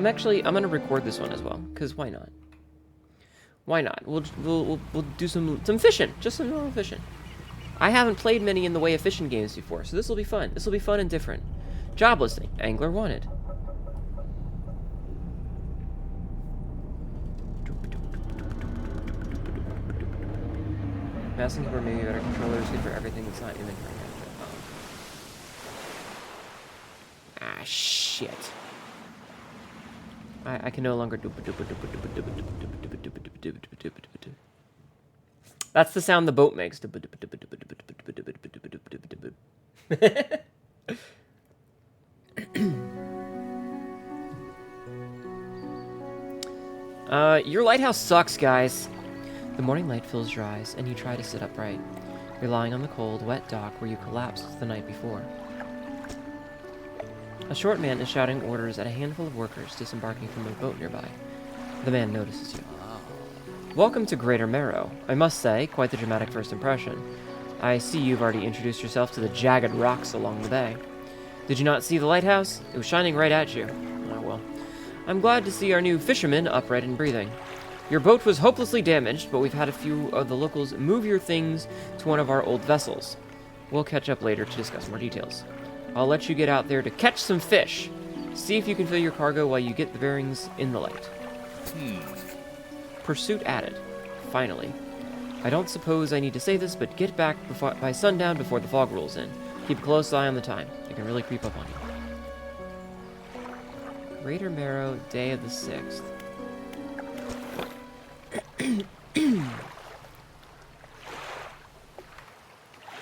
I'm gonna record this one as well, because why not? Why not? We'll do some fishing, just some normal fishing. I haven't played many in the way of fishing games before, so this will be fun. This will be fun and different. Job listing: angler wanted. Mouse and keyboard may be better controllers, good for everything that's not inventory management. Ah, shit. I can no longer do. That's the sound the boat makes. Your lighthouse sucks, guys. The morning light fills your eyes, and you try to sit upright. You're lying on the cold, wet dock where you collapsed the night before. A short man is shouting orders at a handful of workers disembarking from a boat nearby. The man notices you. Welcome to Greater Marrow. I must say, quite the dramatic first impression. I see you've already introduced yourself to the jagged rocks along the bay. Did you not see the lighthouse? It was shining right at you. Oh well. I'm glad to see our new fisherman upright and breathing. Your boat was hopelessly damaged, but we've had a few of the locals move your things to one of our old vessels. We'll catch up later to discuss more details. I'll let you get out there to catch some fish. See if you can fill your cargo while you get the bearings in the light. Pursuit added. Finally. I don't suppose I need to say this, but get back by sundown before the fog rolls in. Keep a close eye on the time. It can really creep up on you. Greater Marrow, day of the 6th.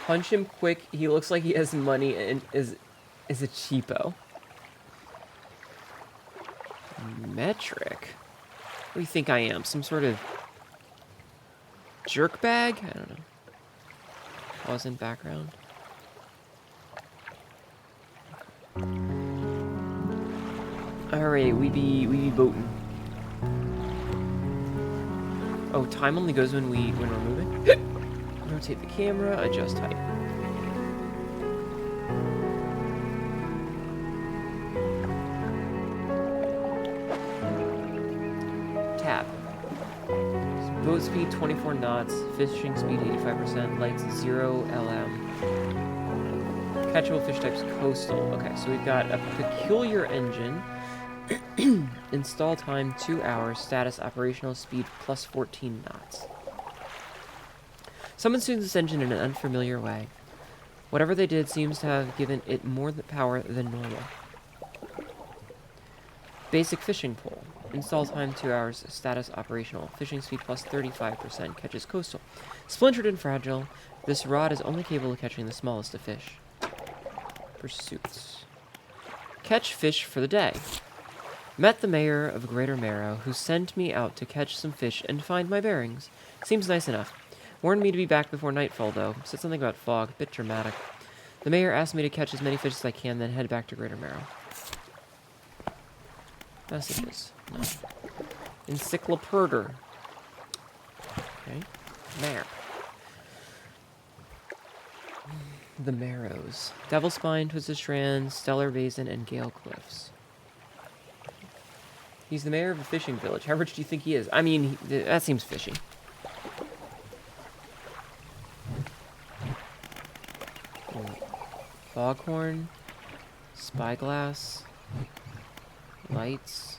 Punch him quick. He looks like he has money and is a cheapo. Metric? What do you think I am? Some sort of jerk bag? I don't know. Pause in background. Alright, we be boating. Oh, time only goes when we're moving. Rotate the camera, adjust height. Tab. Boat speed 24 knots, fishing speed 85%, lights 0 LM. Catchable fish types coastal. Okay, so we've got a peculiar engine. Install time 2 hours, status operational, speed plus 14 knots. Someone tuned this engine in an unfamiliar way. Whatever they did seems to have given it more power than normal. Basic fishing pole. Install time 2 hours, status operational, fishing speed plus 35%, catches coastal. Splintered and fragile, this rod is only capable of catching the smallest of fish. Pursuits. Catch fish for the day. Met the mayor of Greater Marrow, who sent me out to catch some fish and find my bearings. Seems nice enough. Warned me to be back before nightfall, though. Said something about fog. Bit dramatic. The mayor asked me to catch as many fish as I can, then head back to Greater Marrow. Messages. No. Encycloperder. Okay. Mare. The Marrows. Devil Spine, Twisted Strand, Stellar Basin, and Gale Cliffs. He's the mayor of a fishing village. How rich do you think he is? I mean, that seems fishy. Foghorn, spyglass, lights,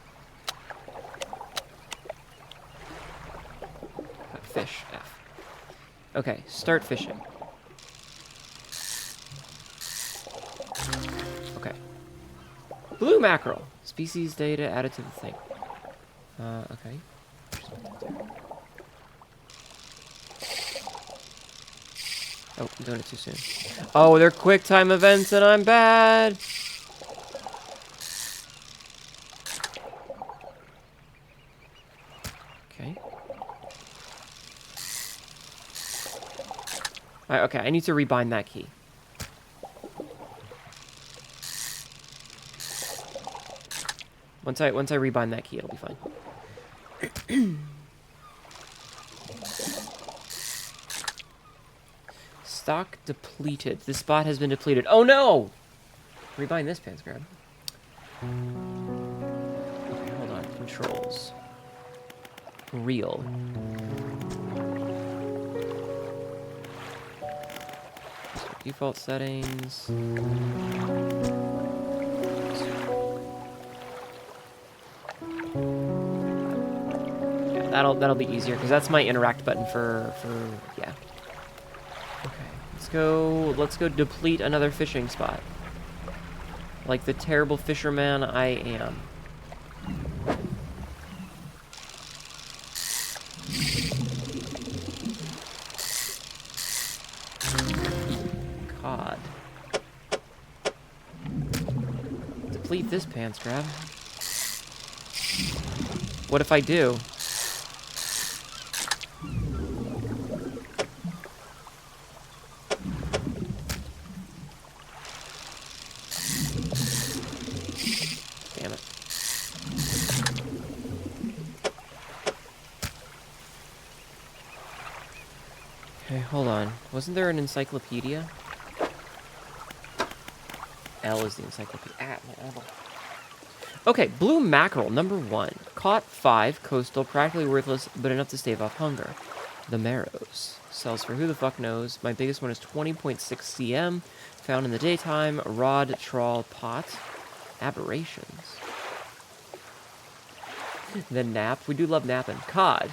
fish, F. Okay, start fishing. Okay. Blue mackerel, species data added to the thing. Okay. Oh, I'm doing it too soon. Oh, they're quick time events and I'm bad. Okay. Alright, okay, I need to rebind that key. Once I rebind that key, it'll be fine. Stock depleted. This spot has been depleted. Oh no! Rebind this pants grab. Okay. trolls. Real. Default settings. Yeah, that'll be easier because that's my interact button for yeah. Okay, let's go deplete another fishing spot. Like the terrible fisherman I am. Cod. Deplete this pants grab. What if I do? Damn it. Okay, hold on. Wasn't there an encyclopedia? L is the encyclopedia. Ah, my elbow. Okay, blue mackerel, number 1. Caught 5, coastal, practically worthless, but enough to stave off hunger. The Marrows. Sells for who the fuck knows. My biggest one is 20.6 cm. Found in the daytime. Rod, trawl, pot. Aberrations. The nap. We do love napping. Cod.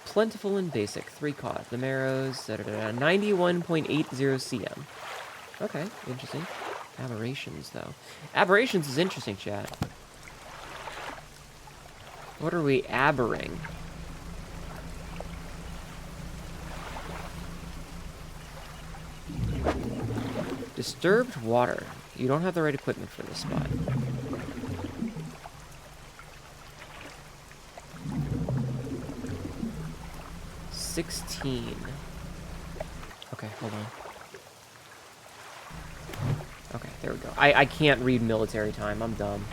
Plentiful and basic. 3 cod. The Marrows. 91.80 cm. Okay, interesting. Aberrations, though. Aberrations is interesting, chat. What are we aberring? Disturbed water. You don't have the right equipment for this spot. $16. Okay, hold on. Okay, there we go. I can't read military time. I'm dumb.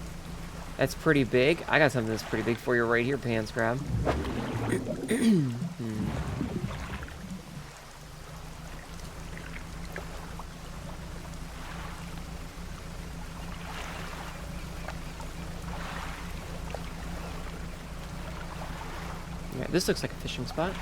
That's pretty big. I got something that's pretty big for you right here, pants grab. Yeah, this looks like a fishing spot.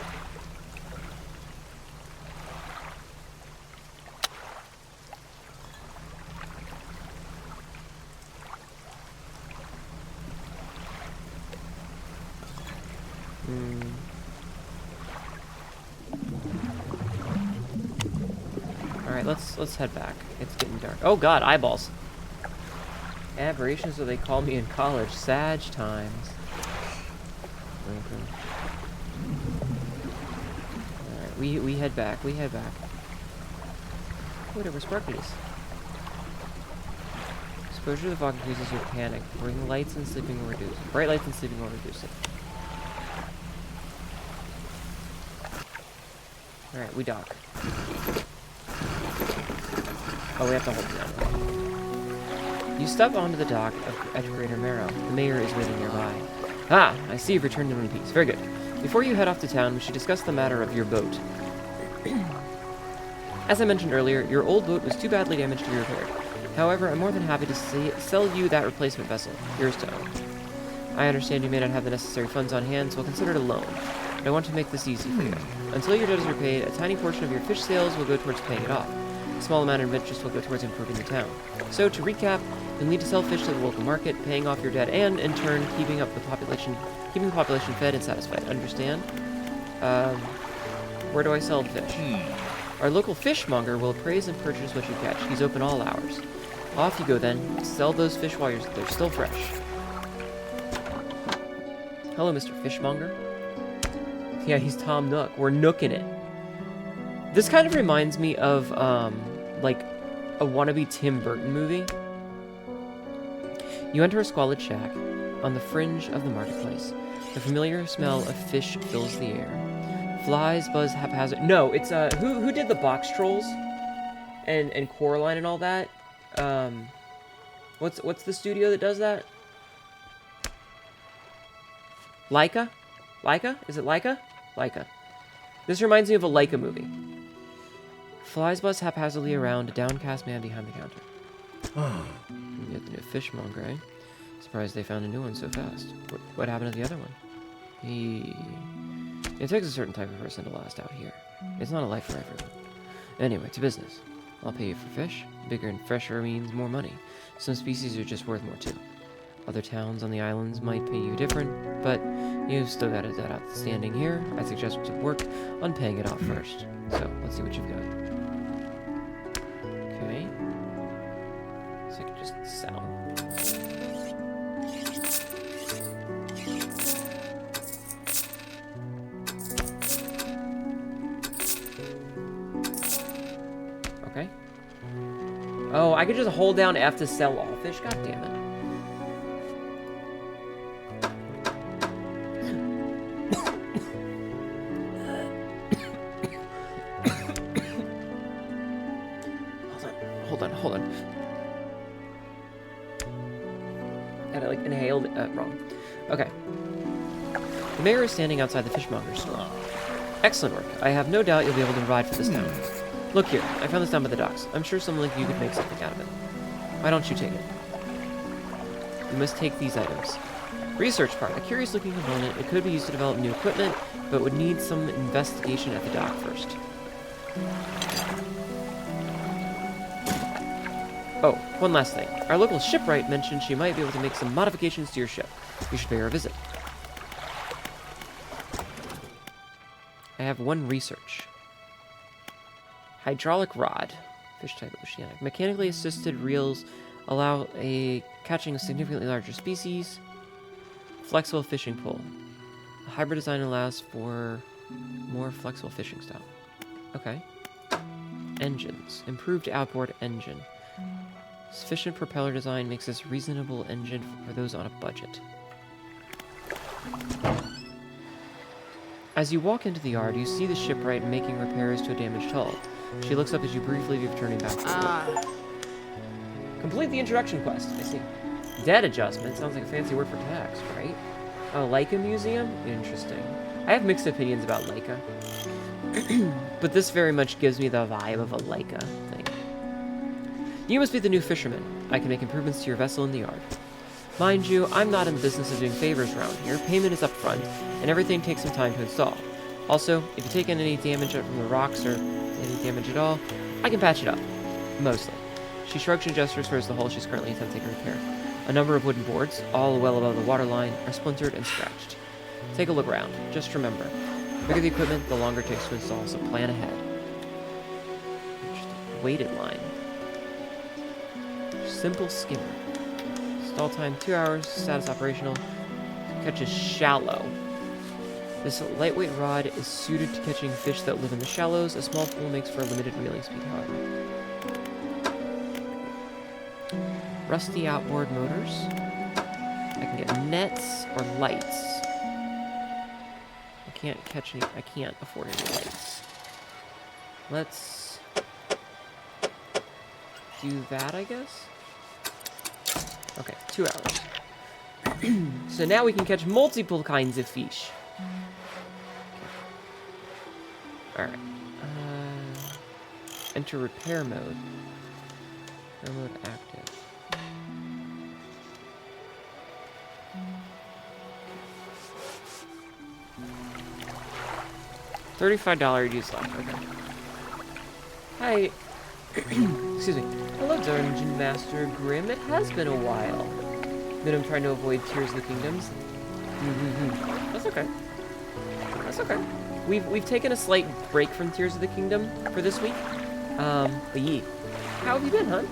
Alright, let's head back. It's getting dark. Oh god, eyeballs. Aberrations, what they called me in college. Sag times. Okay. Alright, we head back. We head back. Whatever, sparklies. Exposure to the fog increases your panic. Bring lights and sleeping will reduce. Bright lights and sleeping will reduce it. Alright, we dock. Oh, we have to hold it down. You step onto the dock at Greater Marrow. The mayor is waiting nearby. Ah, I see you've returned in one piece. Very good. Before you head off to town, we should discuss the matter of your boat. As I mentioned earlier, your old boat was too badly damaged to be repaired. However, I'm more than happy to sell you that replacement vessel. Yours to own. I understand you may not have the necessary funds on hand, so I'll consider it a loan. But I want to make this easy for you. Until your debt is repaid, a tiny portion of your fish sales will go towards paying it off. A small amount of interest will go towards improving the town. So, to recap, you'll need to sell fish to the local market, paying off your debt, and, in turn, keeping the population fed and satisfied. Understand? Where do I sell the fish? Our local fishmonger will appraise and purchase what you catch. He's open all hours. Off you go then. Sell those fish while they're still fresh. Hello, Mr. Fishmonger. Yeah, he's Tom Nook. We're nooking it. This kind of reminds me of, like, a wannabe Tim Burton movie. You enter a squalid shack on the fringe of the marketplace. The familiar smell of fish fills the air. Flies buzz haphazard. No, it's, who did the box trolls? And Coraline and all that? What's the studio that does that? Laika? Laika? Is it Laika? Laika. This reminds me of a Laika movie. Flies buzz haphazardly around a downcast man behind the counter. You get the new fishmonger, eh? Surprised they found a new one so fast. What happened to the other one? It takes a certain type of person to last out here. It's not a life for everyone. Anyway, to business. I'll pay you for fish. Bigger and fresher means more money. Some species are just worth more too. Other towns on the islands might pay you different, but you've still got a debt outstanding here. I suggest we work on paying it off first. So, let's see what you've got. Okay. So I can just sell. Okay. Oh, I could just hold down F to sell all fish? God damn it. Hold on. And I, like, inhaled wrong. Okay. The mayor is standing outside the fishmonger's store. Excellent work. I have no doubt you'll be able to provide for this town. Look here, I found this down by the docks. I'm sure someone like you could make something out of it. Why don't you take it? You must take these items. Research part. A curious-looking component. It could be used to develop new equipment, but would need some investigation at the dock first. Oh, one last thing. Our local shipwright mentioned she might be able to make some modifications to your ship. You should pay her a visit. I have one research. Hydraulic rod. Fish type oceanic. Mechanically assisted reels allow a catching of significantly larger species. Flexible fishing pole. A hybrid design allows for more flexible fishing style. Okay. Engines. Improved outboard engine. Sufficient propeller design makes this reasonable engine for those on a budget. As you walk into the yard, you see the shipwright making repairs to a damaged hull. She looks up as you briefly be returning back to the Complete the introduction quest. I see. Debt adjustment sounds like a fancy word for tax, right? A Leica museum? Interesting. I have mixed opinions about Leica. But this very much gives me the vibe of a Leica thing. You must be the new fisherman. I can make improvements to your vessel in the yard. Mind you, I'm not in the business of doing favors around here. Payment is up front, and everything takes some time to install. Also, if you take in any damage from the rocks or any damage at all, I can patch it up. Mostly. She shrugs and gestures towards the hull she's currently attempting to repair. A number of wooden boards, all well above the waterline, are splintered and scratched. Take a look around. Just remember, the bigger the equipment, the longer it takes to install, so plan ahead. Interesting. Weighted line. Simple skimmer. Install time 2 hours, status operational. Catch is shallow. This lightweight rod is suited to catching fish that live in the shallows. A small pool makes for a limited reeling speed, however. Rusty outboard motors. I can get nets or lights. I can't catch any. I can't afford any lights. Let's do that, I guess. Okay, 2 hours. So now we can catch multiple kinds of fish. Okay. Alright. Enter repair mode. Repair mode active. $35 use left. Okay. Hi. Excuse me. Hello, Dungeon Master Grimm. It has been a while. Then I'm trying to avoid Tears of the Kingdoms. That's okay. That's okay. We've taken a slight break from Tears of the Kingdom for this week. But yee. How have you been, hon?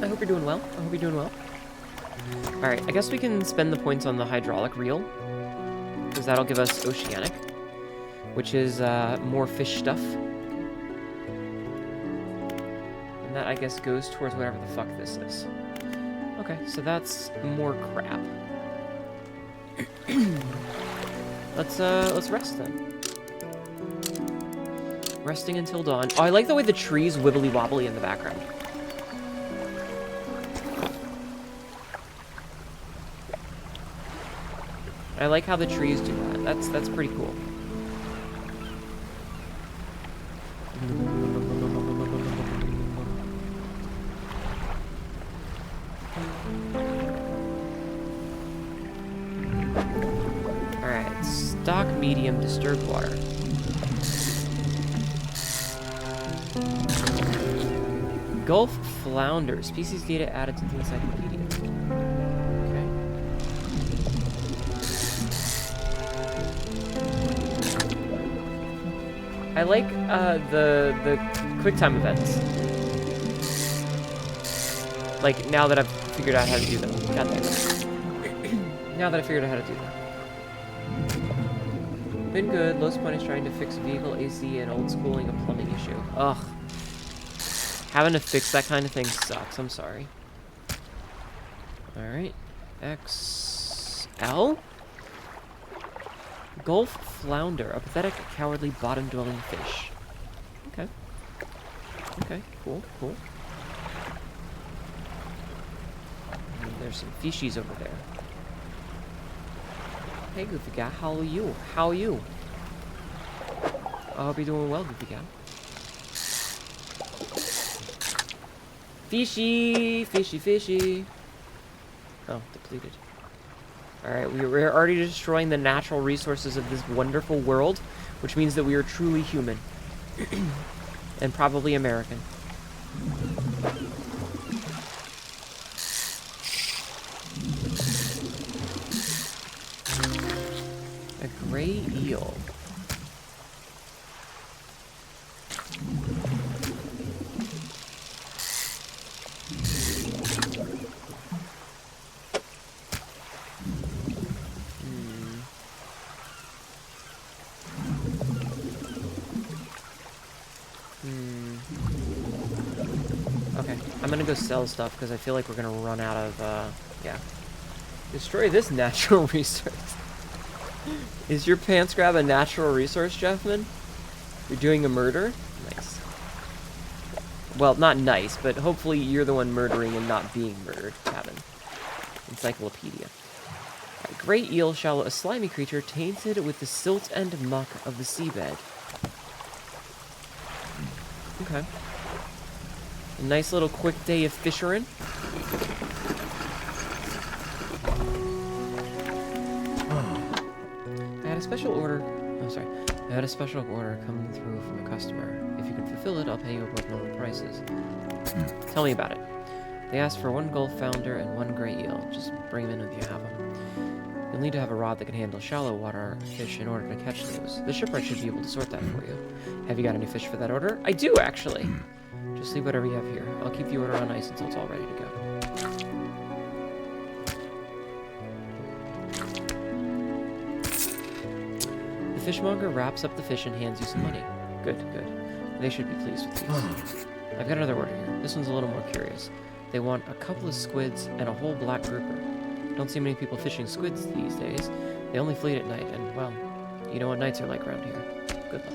I hope you're doing well. I hope you're doing well. Alright, I guess we can spend the points on the hydraulic reel, because that'll give us oceanic, which is more fish stuff. And that, I guess, goes towards whatever the fuck this is. Okay, so that's more crap. Let's rest then. Resting until dawn. Oh, I like the way the trees wibbly wobbly in the background. I like how the trees do that. That's pretty cool. Alright, stock medium disturbed water. Gulf flounder. Species data added to the encyclopedia. Okay. I like the quick time events. Like now that I've figured out how to do them. God damn it. Now that I figured out how to do them. Been good. Lowest point is trying to fix vehicle AC and old schooling a plumbing issue. Ugh. Having to fix that kind of thing sucks. I'm sorry. Alright. XL? Gulf flounder. A pathetic, cowardly, bottom-dwelling fish. Okay. Okay. Cool. Cool. And there's some fishies over there. Hey, Goofy Guy. How are you? How are you? I hope you're doing well, Goofy Guy. Fishy, fishy, fishy. Oh, depleted. Alright, we're already destroying the natural resources of this wonderful world, which means that we are truly human. And probably American. A gray eel. Okay, I'm gonna go sell stuff because I feel like we're gonna run out of, yeah. Destroy this natural resource. Is your pants grab a natural resource, Jeffman? You're doing a murder? Nice. Well, not nice, but hopefully you're the one murdering and not being murdered, Cabin. Encyclopedia. A great eel shell, a slimy creature tainted with the silt and muck of the seabed. Okay. A nice little quick day of fishing. I had a special order. Oh, sorry. I had a special order coming through from a customer. If you can fulfill it, I'll pay you above normal prices. Tell me about it. They asked for 1 gulf flounder and 1 gray eel. Just bring them in if you have them. You'll need to have a rod that can handle shallow water fish in order to catch those. The shipwright should be able to sort that for you. Have you got any fish for that order? I do, actually. Just leave whatever you have here. I'll keep the order on ice until it's all ready to go. The fishmonger wraps up the fish and hands you some money. Good, good. They should be pleased with these. I've got another order here. This one's a little more curious. They want a couple of squids and a whole black grouper. Don't see many people fishing squids these days. They only fleet at night, and, well, you know what nights are like around here. Good luck.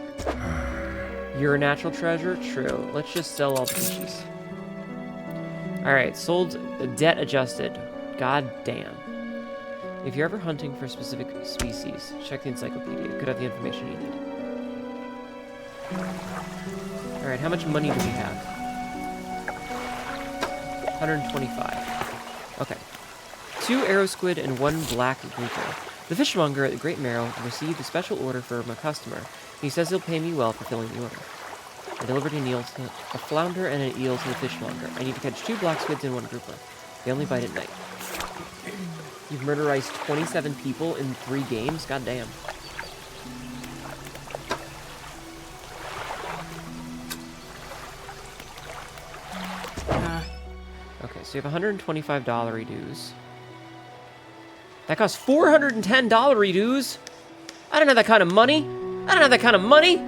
You're a natural treasure? True. Let's just sell all the fishies. Alright, sold, debt adjusted. God damn. If you're ever hunting for a specific species, check the encyclopedia. It could have the information you need. Alright, how much money do we have? 125. Okay. 2 arrow squid and 1 black grouper. The fishmonger at the Great Marrow received a special order from a customer. He says he'll pay me well for filling the order. I delivered a flounder and an eel to the fishmonger. I need to catch 2 black squids and 1 grouper. They only bite at night. You've murderized 27 people in 3 games? God damn. Okay, so you have $125 dues. That costs $410 dues? I don't have that kind of money. I don't have that kind of money.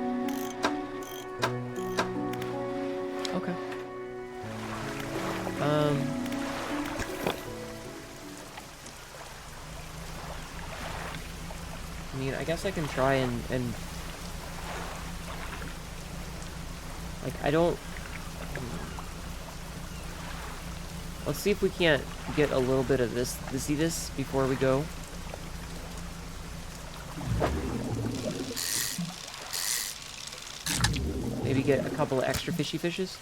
Okay. I mean, I guess I can try and like, I don't... Let's see if we can't get a little bit of this before we go. Maybe get a couple of extra fishy fishes.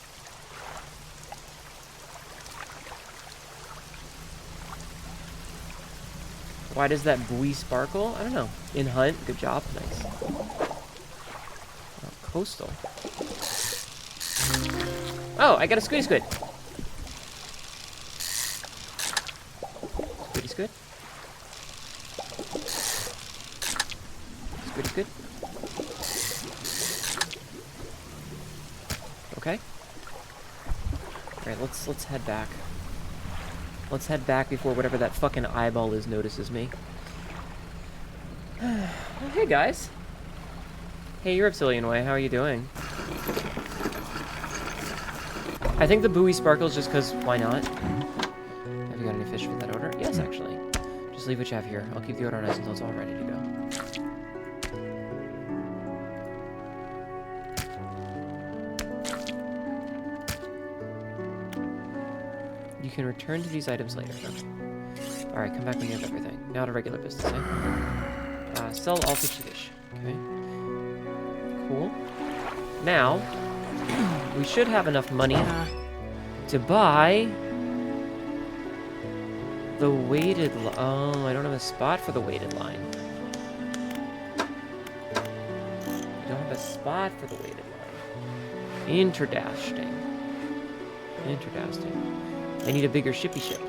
Why does that buoy sparkle? I don't know. In hunt, good job. Nice. Oh, coastal. Oh, I got a squiddy squid. Squiddy squid. Squiddy squid. Okay. Alright, let's head back. Let's head back before whatever that fucking eyeball is notices me. Well, hey guys. Hey, you're Reptilian Way. How are you doing? I think the buoy sparkles just because why not? Have you got any fish for that odor? Yes, actually. Just leave what you have here. I'll keep the odor nice until it's all ready to go. You can return to these items later. Okay. Alright, come back when you have everything. Now to regular business, eh? Sell all fishy fish. Okay. Cool. Now, we should have enough money to buy the weighted line. Oh, I don't have a spot for the weighted line. I don't have a spot for the weighted line. Interdasting. Interdasting. I need a bigger shippy ship.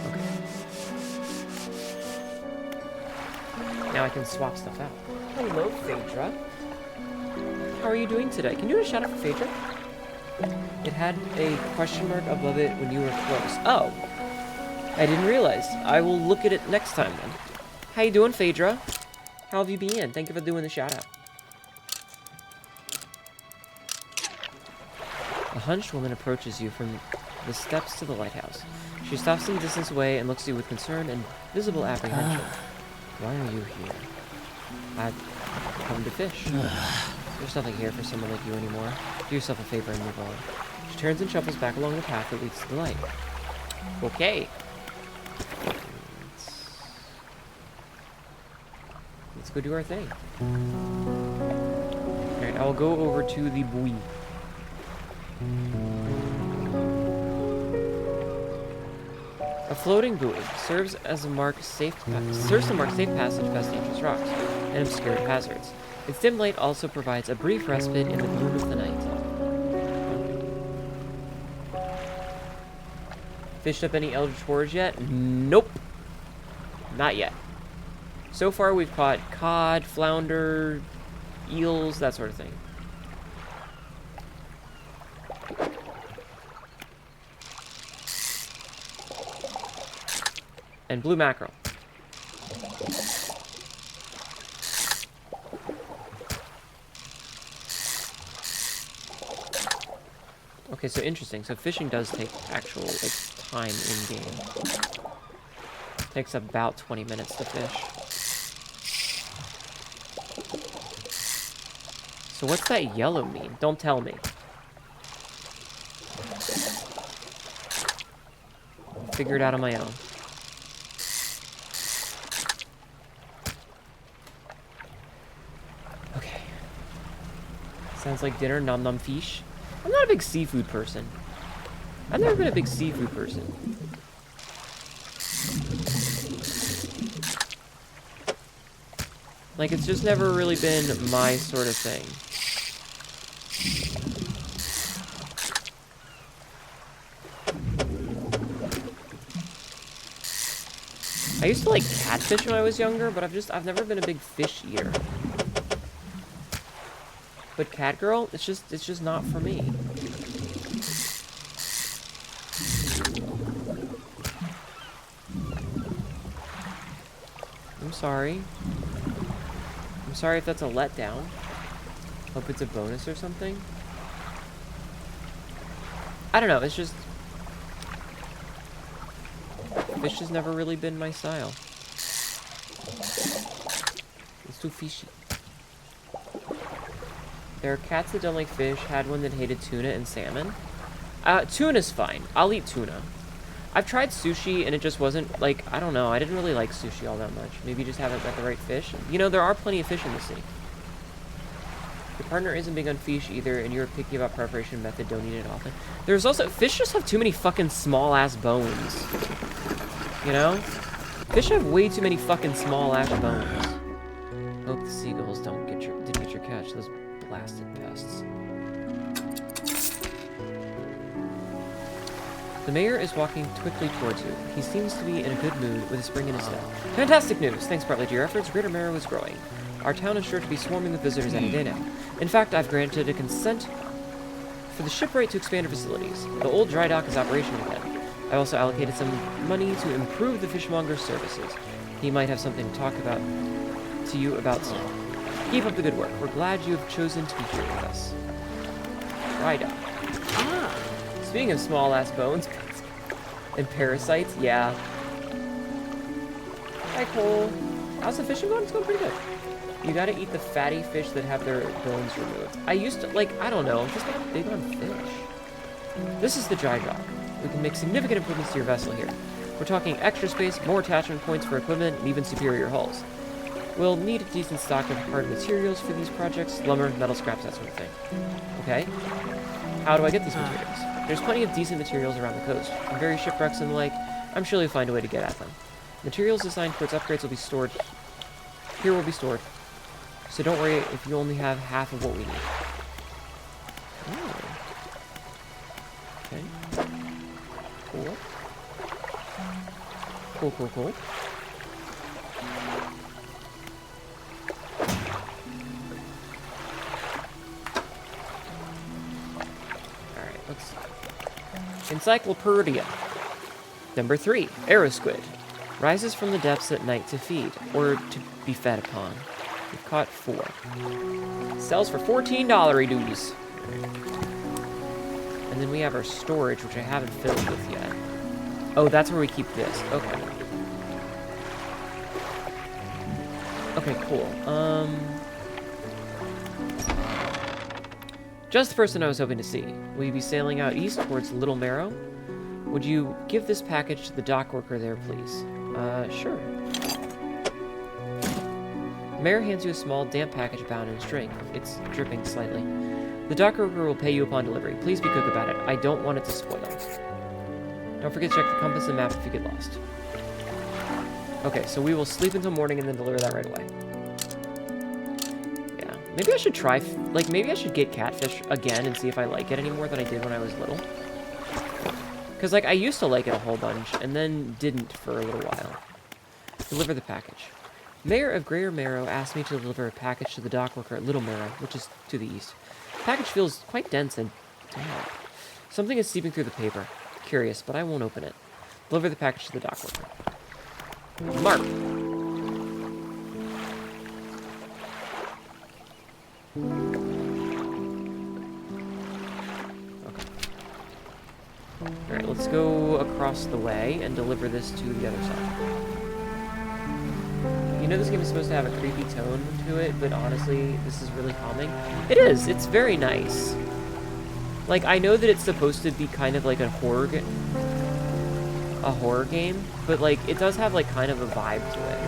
Okay. Now I can swap stuff out. Hello, Phaedra. How are you doing today? Can you do a shout out for Phaedra? It had a question mark above it when you were close. Oh. I didn't realize. I will look at it next time then. How you doing, Phaedra? How have you been? Thank you for doing the shout-out. A hunched woman approaches you from the steps to the lighthouse. She stops some distance away and looks at you with concern and visible apprehension. Why are you here? I've come to fish. There's nothing here for someone like you anymore. Do yourself a favor and move on. She turns and shuffles back along the path that leads to the light. Okay. Let's go do our thing. Alright, I'll go over to the buoy. A floating buoy serves to mark safe passage past dangerous rocks and obscured hazards. Its dim light also provides a brief respite in the gloom of the night. Fished up any eldritch horrors yet? Nope. Not yet. So far, we've caught cod, flounder, eels, that sort of thing. And blue mackerel. Okay, so interesting. So fishing does take actual, like, time in-game. Takes about 20 minutes to fish. So what's that yellow mean? Don't tell me. I'll figure it out on my own. Okay. Sounds like dinner, nom nom fish. I'm not a big seafood person. I've never been a big seafood person. Like, it's just never really been my sort of thing. I used to like catfish when I was younger, but I've never been a big fish eater. But catgirl, it's just not for me. I'm sorry. I'm sorry if that's a letdown. Hope it's a bonus or something. I don't know, it's just... Fish has never really been my style. It's too fishy. There are cats that don't like fish. Had one that hated tuna and salmon. Tuna's fine. I'll eat tuna. I've tried sushi and it just wasn't, like, I don't know. I didn't really like sushi all that much. Maybe just haven't got the right fish. You know, there are plenty of fish in the sea. Your partner isn't big on fish either, and you're picky about preparation method, don't eat it often. There's also... Fish just have too many fucking small-ass bones. You know? Fish have way too many fucking small-ass bones. Hope the seagulls didn't get your catch, those blasted pests. The mayor is walking quickly towards you. He seems to be in a good mood with a spring in his step. Fantastic news! Thanks partly to your efforts, Greater Marrow is growing. Our town is sure to be swarming with visitors any day now. In fact, I've granted a consent for the shipwright to expand our facilities. The old dry dock is operational again. I also allocated some money to improve the fishmonger's services. He might have something to talk about to you about soon. Keep up the good work. We're glad you have chosen to be here with us. Dry dock. Ah! Speaking of small-ass bones and parasites, yeah. Hi, Cole. How's the fishing going? It's going pretty good. You gotta eat the fatty fish that have their bones removed. I used to, like, I don't know, I'm just not big on fish. This is the dry dock. We can make significant improvements to your vessel here. We're talking extra space, more attachment points for equipment, and even superior hulls. We'll need a decent stock of hard materials for these projects, lumber, metal scraps, that sort of thing. Okay. How do I get these materials? There's plenty of decent materials around the coast. From various shipwrecks and the like, I'm sure you'll find a way to get at them. Materials assigned towards upgrades will be stored. Here will be stored. So don't worry if you only have half of what we need. Oh. Okay. Cool. Cool, cool, cool. Alright, let's see. Encyclopedia. Number 3. Arrow squid. Rises from the depths at night to feed, or to be fed upon. We've caught 4. Sells for $14 dues. And then we have our storage, which I haven't filled with yet. Oh, that's where we keep this. Okay. Okay, cool. Just the person I was hoping to see. Will you be sailing out east towards Little Marrow? Would you give this package to the dock worker there, please? Sure. The mayor hands you a small, damp package bound in string. It's dripping slightly. The dock worker will pay you upon delivery. Please be quick about it. I don't want it to spoil. Don't forget to check the compass and map if you get lost. Okay, so we will sleep until morning and then deliver that right away. Yeah. Maybe I should try... Like, maybe I should get catfish again and see if I like it any more than I did when I was little. Because, like, I used to like it a whole bunch, and then didn't for a little while. Deliver the package. Mayor of Greater Marrow asked me to deliver a package to the dock worker at Little Marrow, which is to the east. The package feels quite dense and damp. Something is seeping through the paper. Curious, but I won't open it. Deliver the package to the dock worker. Mark! Alright, let's go across the way and deliver this to the other side. You know this game is supposed to have a creepy tone to it, but honestly, this is really calming. It is! It's very nice. Like, I know that it's supposed to be kind of like a horror game, but like, it does have like kind of a vibe to it.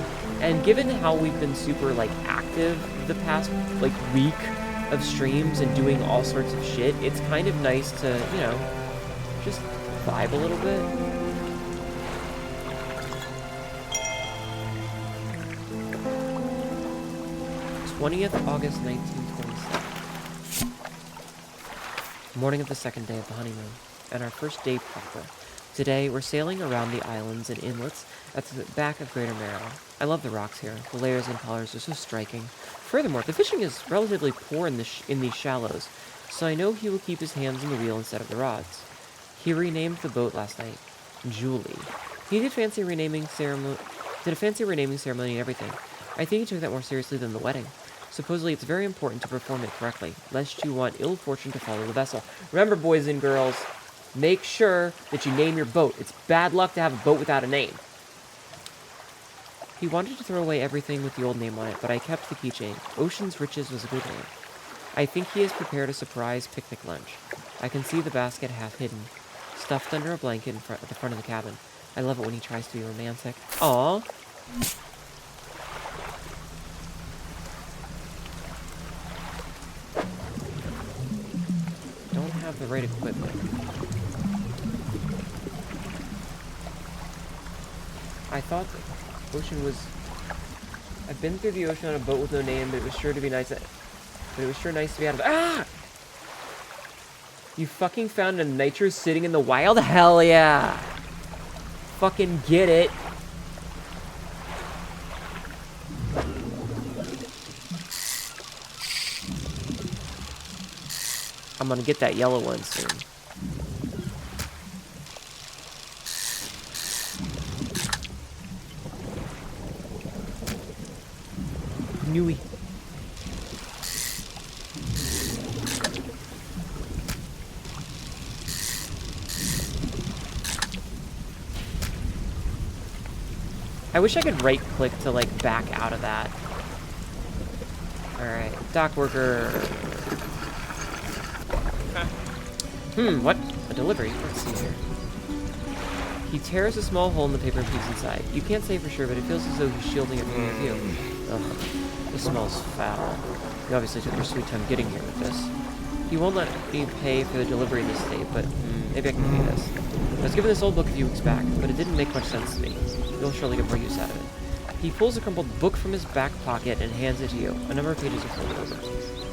And given how we've been super like active the past like week of streams and doing all sorts of shit, it's kind of nice to, you know, just vibe a little bit. August 1927. Morning of the second day of the honeymoon, and our first day proper. Today, we're sailing around the islands and inlets at the back of Greater Marrow. I love the rocks here. The layers and colors are so striking. Furthermore, the fishing is relatively poor in these shallows, so I know he will keep his hands on the wheel instead of the rods. He renamed the boat last night. Julie. He did a fancy renaming ceremony and everything. I think he took that more seriously than the wedding. Supposedly, it's very important to perform it correctly, lest you want ill fortune to follow the vessel. Remember, boys and girls, make sure that you name your boat. It's bad luck to have a boat without a name. He wanted to throw away everything with the old name on it, but I kept the keychain. Ocean's Riches was a good name. I think he has prepared a surprise picnic lunch. I can see the basket half hidden, stuffed under a blanket at the front of the cabin. I love it when he tries to be romantic. Aww. have the right equipment. I thought the ocean was... I've been through the ocean on a boat with no name, but it was sure to be nice. But it was sure nice to be out of... Ah! You fucking found a nitro sitting in the wild? Hell yeah! Fucking get it. I'm gonna get that yellow one soon. Newy. I wish I could right click to like back out of that. Alright, dock worker. What? A delivery? Let's see here. He tears a small hole in the paper and peeks inside. You can't say for sure, but it feels as though he's shielding it from your view. Ugh, this smells foul. You obviously took your sweet time getting here with this. He won't let me pay for the delivery in this state, but maybe I can pay this. I was given this old book a few weeks back, but it didn't make much sense to me. You'll surely get more use out of it. He pulls a crumpled book from his back pocket and hands it to you. A number of pages are folded over.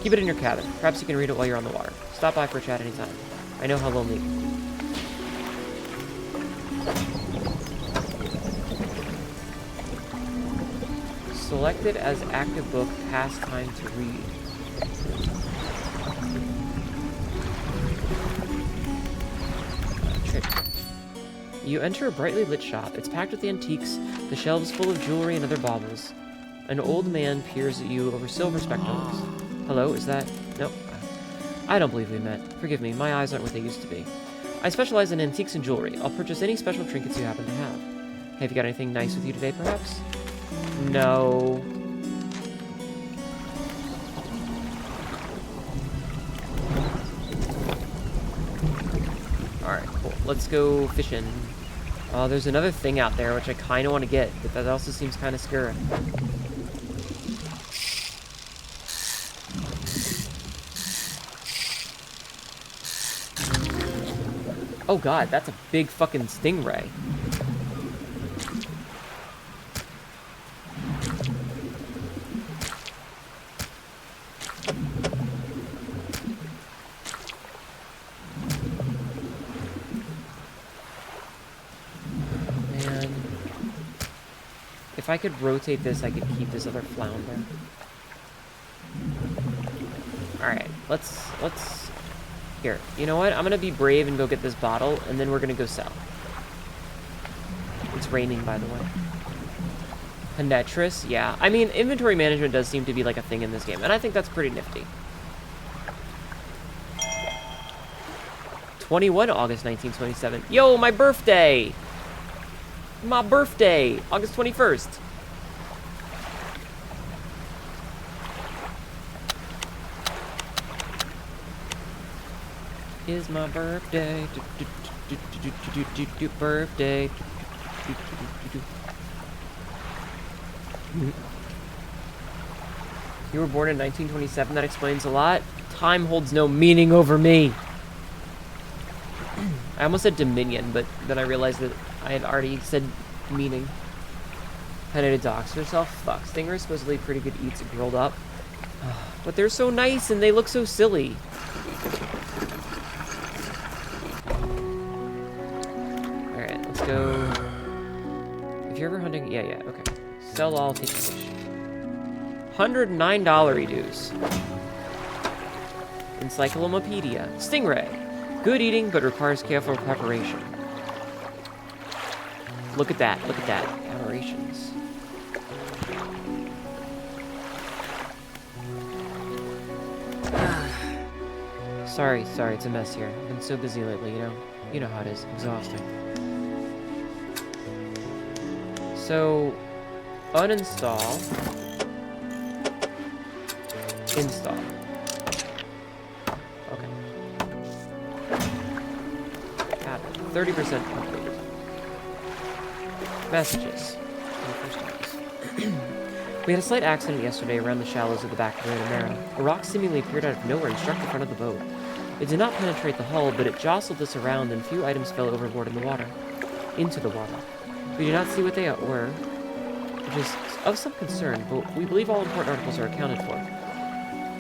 Keep it in your cabin. Perhaps you can read it while you're on the water. Stop by for a chat anytime. I know how lonely... Selected as active book, pastime to read. Trick. You enter a brightly lit shop. It's packed with antiques, the shelves full of jewelry and other baubles. An old man peers at you over silver spectacles. Hello, is that... No. I don't believe we met. Forgive me, my eyes aren't what they used to be. I specialize in antiques and jewelry. I'll purchase any special trinkets you happen to have. Have you got anything nice with you today, perhaps? No. Alright, cool. Let's go fishing. Oh, there's another thing out there which I kind of want to get, but that also seems kind of scary. Oh god, that's a big fucking stingray. Man. If I could rotate this, I could keep this other flounder. Alright, let's... Here, you know what? I'm gonna be brave and go get this bottle, and then we're gonna go sell. It's raining, by the way. Hnetu, yeah. I mean, inventory management does seem to be like a thing in this game, and I think that's pretty nifty. 21 August 1927. Yo, my birthday! My birthday! August 21st. Is my birthday. Birthday. You were born in 1927. That explains a lot. Time holds no meaning over me. I almost said dominion, but then I realized that I had already said meaning. Hnetu docks herself. Fuck. Stinger is supposedly pretty good eats grilled up. But they're so nice and they look so silly. Alright, let's go. If you're ever hunting... Yeah, okay. Sell all, take the fish. $109 dues. Encyclopedia. Stingray. Good eating, but requires careful preparation. Look at that. Look at that. Aberrations. Sorry, it's a mess here. I've been so busy lately, you know? You know how it is. Exhausting. So, uninstall. Install. Okay. Got it. 30% completed. Messages. We had a slight accident yesterday around the shallows of the back of the Hnetu. A rock seemingly appeared out of nowhere and struck the front of the boat. It did not penetrate the hull, but it jostled us around, and few items fell overboard in the water. Into the water. We do not see what they were, which is of some concern, but we believe all important articles are accounted for.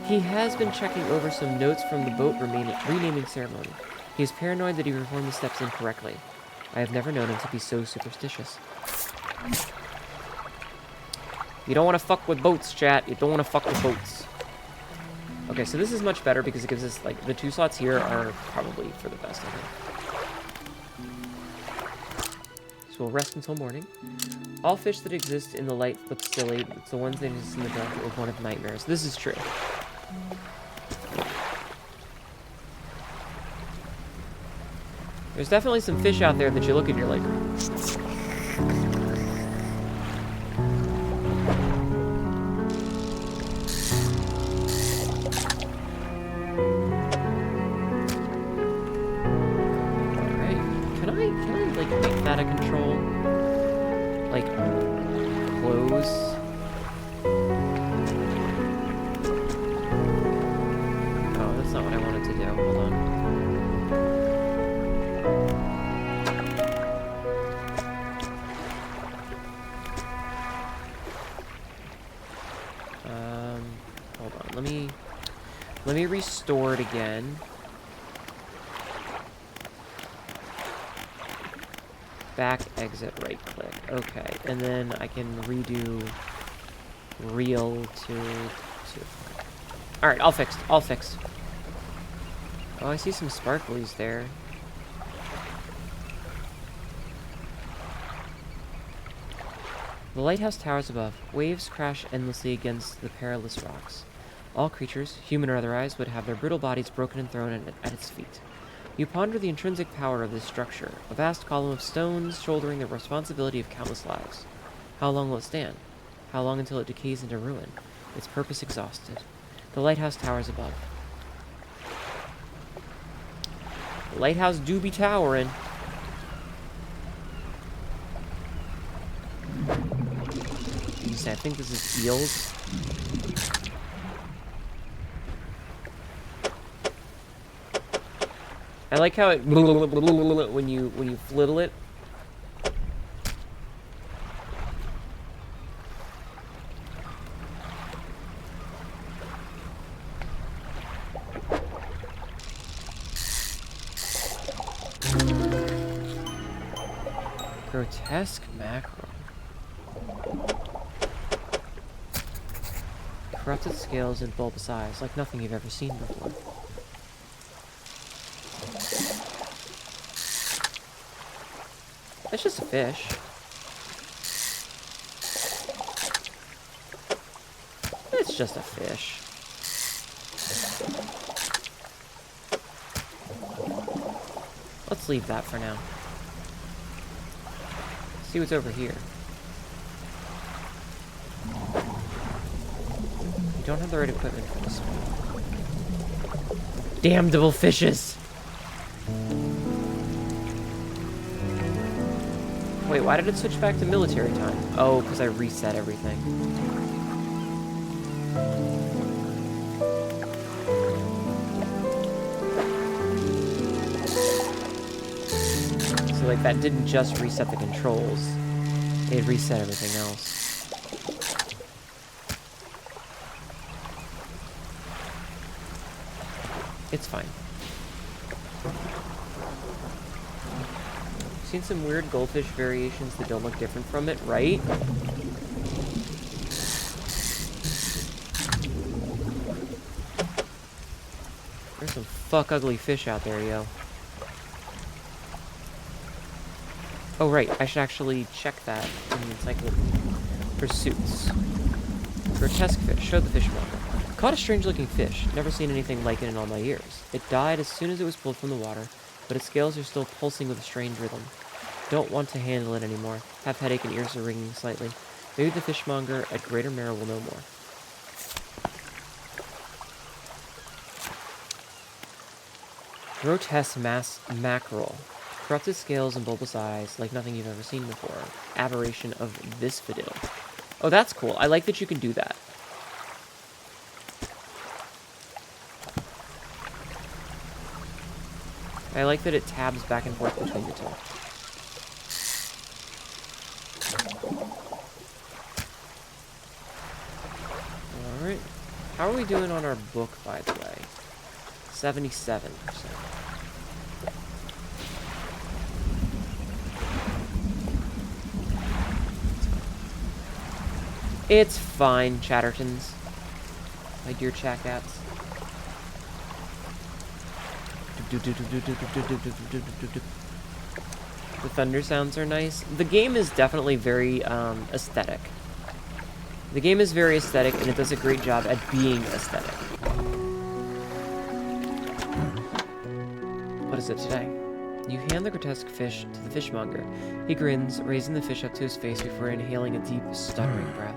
He has been checking over some notes from the boat renaming ceremony. He is paranoid that he performed the steps incorrectly. I have never known him to be so superstitious. You don't want to fuck with boats, chat. You don't want to fuck with boats. Okay, so this is much better because it gives us, like, the 2 slots here are probably for the best, I think. So we'll rest until morning. All fish that exist in the light look silly. It's the ones that exist in the dark that look one of nightmares. This is true. There's definitely some fish out there that you look at and you're like... Alright. Can I, like, make that a control? Like, close? Oh, that's not what I wanted to do. Hold on. Hold on. Let me restore it again. Back, exit, right click. Okay, and then I can redo reel to. Alright, all fixed. All fixed. Oh, I see some sparklies there. The lighthouse towers above. Waves crash endlessly against the perilous rocks. All creatures, human or otherwise, would have their brittle bodies broken and thrown at its feet. You ponder the intrinsic power of this structure, a vast column of stones shouldering the responsibility of countless lives. How long will it stand? How long until it decays into ruin, its purpose exhausted? The lighthouse towers above. The lighthouse do be towering. I think this is eels. I like how it when you fliddle it. Grotesque mackerel. Corrupted scales and bulbous eyes, like nothing you've ever seen before. That's just a fish. It's just a fish. Let's leave that for now. See what's over here. You don't have the right equipment for this one. Damnable fishes! Wait, why did it switch back to military time? Oh, because I reset everything. So, like, that didn't just reset the controls. It reset everything else. It's fine. Seen some weird goldfish variations that don't look different from it, right? There's some fuck ugly fish out there, yo. Oh, right. I should actually check that in the encyclopedia. Pursuits. Grotesque fish. Show the fishmonger. Caught a strange-looking fish. Never seen anything like it in all my years. It died as soon as it was pulled from the water, but its scales are still pulsing with a strange rhythm. Don't want to handle it anymore. Have headache and ears are ringing slightly. Maybe the fishmonger at Greater Marrow will know more. Grotesque mackerel. Corrupted scales and bulbous eyes, like nothing you've ever seen before. Aberration of Visfidil. Oh, that's cool. I like that you can do that. I like that it tabs back and forth between the two. Alright. How are we doing on our book, by the way? 77%. It's fine, Chattertons. My dear chat cats. The thunder sounds are nice. The game is definitely very aesthetic. The game is very aesthetic, and it does a great job at being aesthetic. What is it today? You hand the grotesque fish to the fishmonger. He grins, raising the fish up to his face before inhaling a deep, stuttering breath.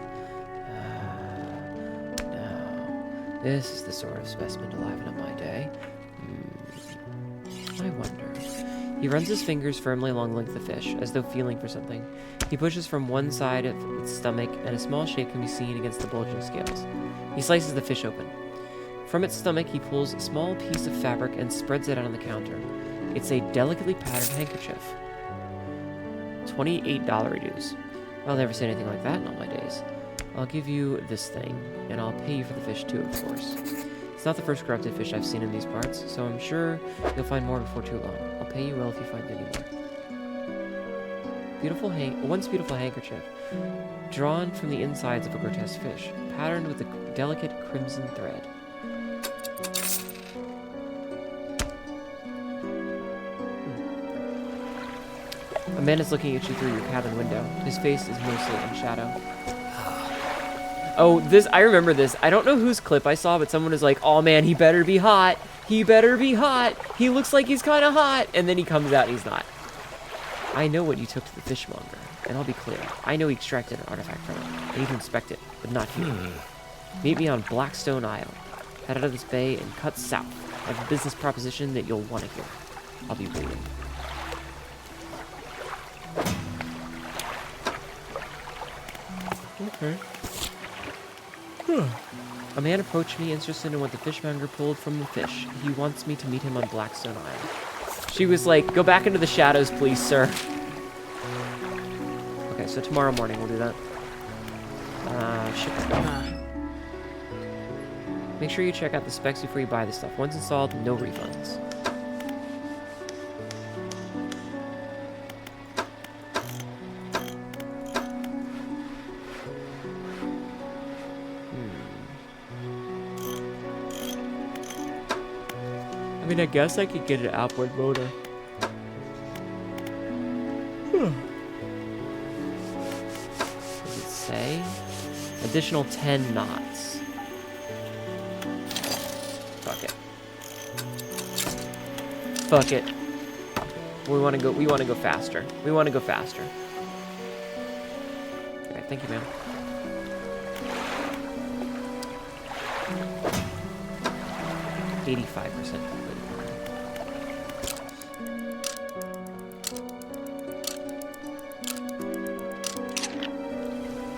No. This is the sort of specimen to liven up my day. I wonder. He runs his fingers firmly along the length of the fish, as though feeling for something. He pushes from one side of its stomach, and a small shape can be seen against the bulging scales. He slices the fish open. From its stomach, he pulls a small piece of fabric and spreads it out on the counter. It's a delicately patterned handkerchief. $28 reduce. I'll never say anything like that in all my days. I'll give you this thing, and I'll pay you for the fish too, of course. It's not the first corrupted fish I've seen in these parts, so I'm sure you'll find more before too long. I'll pay you well if you find any more. Once beautiful handkerchief, drawn from the insides of a grotesque fish, patterned with a delicate crimson thread. A man is looking at you through your cabin window. His face is mostly in shadow. Oh, I remember this. I don't know whose clip I saw, but someone was like, oh man, he better be hot. He better be hot. He looks like he's kind of hot. And then he comes out and he's not. I know what you took to the fishmonger, and I'll be clear. I know he extracted an artifact from it. I need to inspect it, but not here. Meet me on Blackstone Isle. Head out of this bay and cut south. I have a business proposition that you'll want to hear. I'll be waiting. Okay. A man approached me, interested in what the fishmonger pulled from the fish. He wants me to meet him on Blackstone Isle. She was like, go back into the shadows, please, sir. Okay, so tomorrow morning we'll do that. Ship. Make sure you check out the specs before you buy the stuff. Once installed, no refunds. I mean, I guess I could get an outboard motor. What does it say? Additional 10 knots. Fuck it. Fuck it. We want to go faster. We want to go faster. Okay, thank you, man. $85%.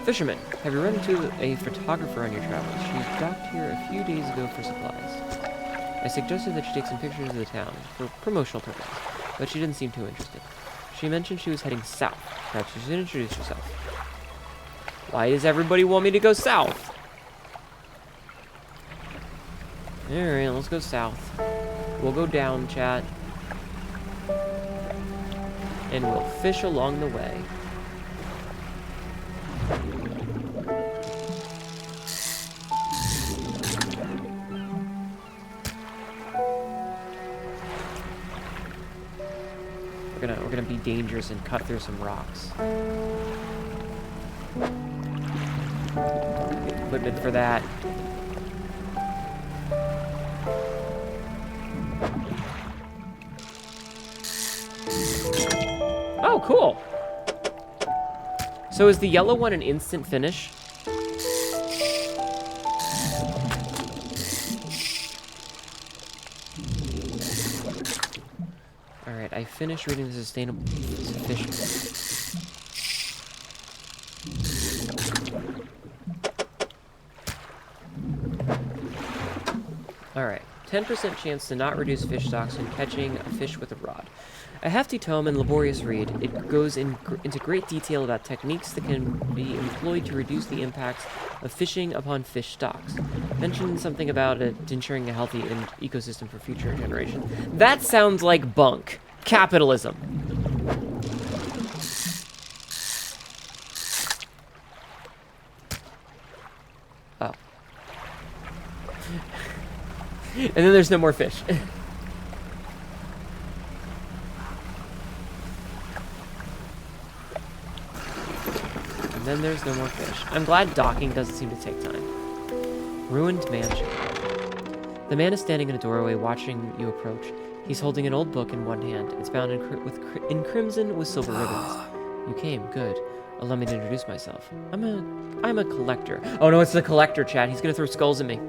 Fisherman, have you run into a photographer on your travels? She docked here a few days ago for supplies. I suggested that she take some pictures of the town for promotional purposes, but she didn't seem too interested. She mentioned she was heading south. Perhaps you should introduce yourself. Why does everybody want me to go south? Alright, let's go south. We'll go down, chat. And we'll fish along the way. We're gonna be dangerous and cut through some rocks. Get equipment for that. Oh, cool. So is the yellow one an instant finish? Alright, I finished reading the Sustainable Fish. Alright, 10% chance to not reduce fish stocks when catching a fish with a rod. A hefty tome and laborious read, it goes into great detail about techniques that can be employed to reduce the impacts of fishing upon fish stocks. Mentioned something about it ensuring a healthy ecosystem for future generations. That sounds like bunk. Capitalism. Oh. And then there's no more fish. Then there's no more fish. I'm glad docking doesn't seem to take time. Ruined mansion. The man is standing in a doorway watching you approach. He's holding an old book in one hand. It's bound in crimson with silver ribbons. You came, good. Allow me to introduce myself. I'm a collector. Oh no, it's the collector, chat. He's gonna throw skulls at me.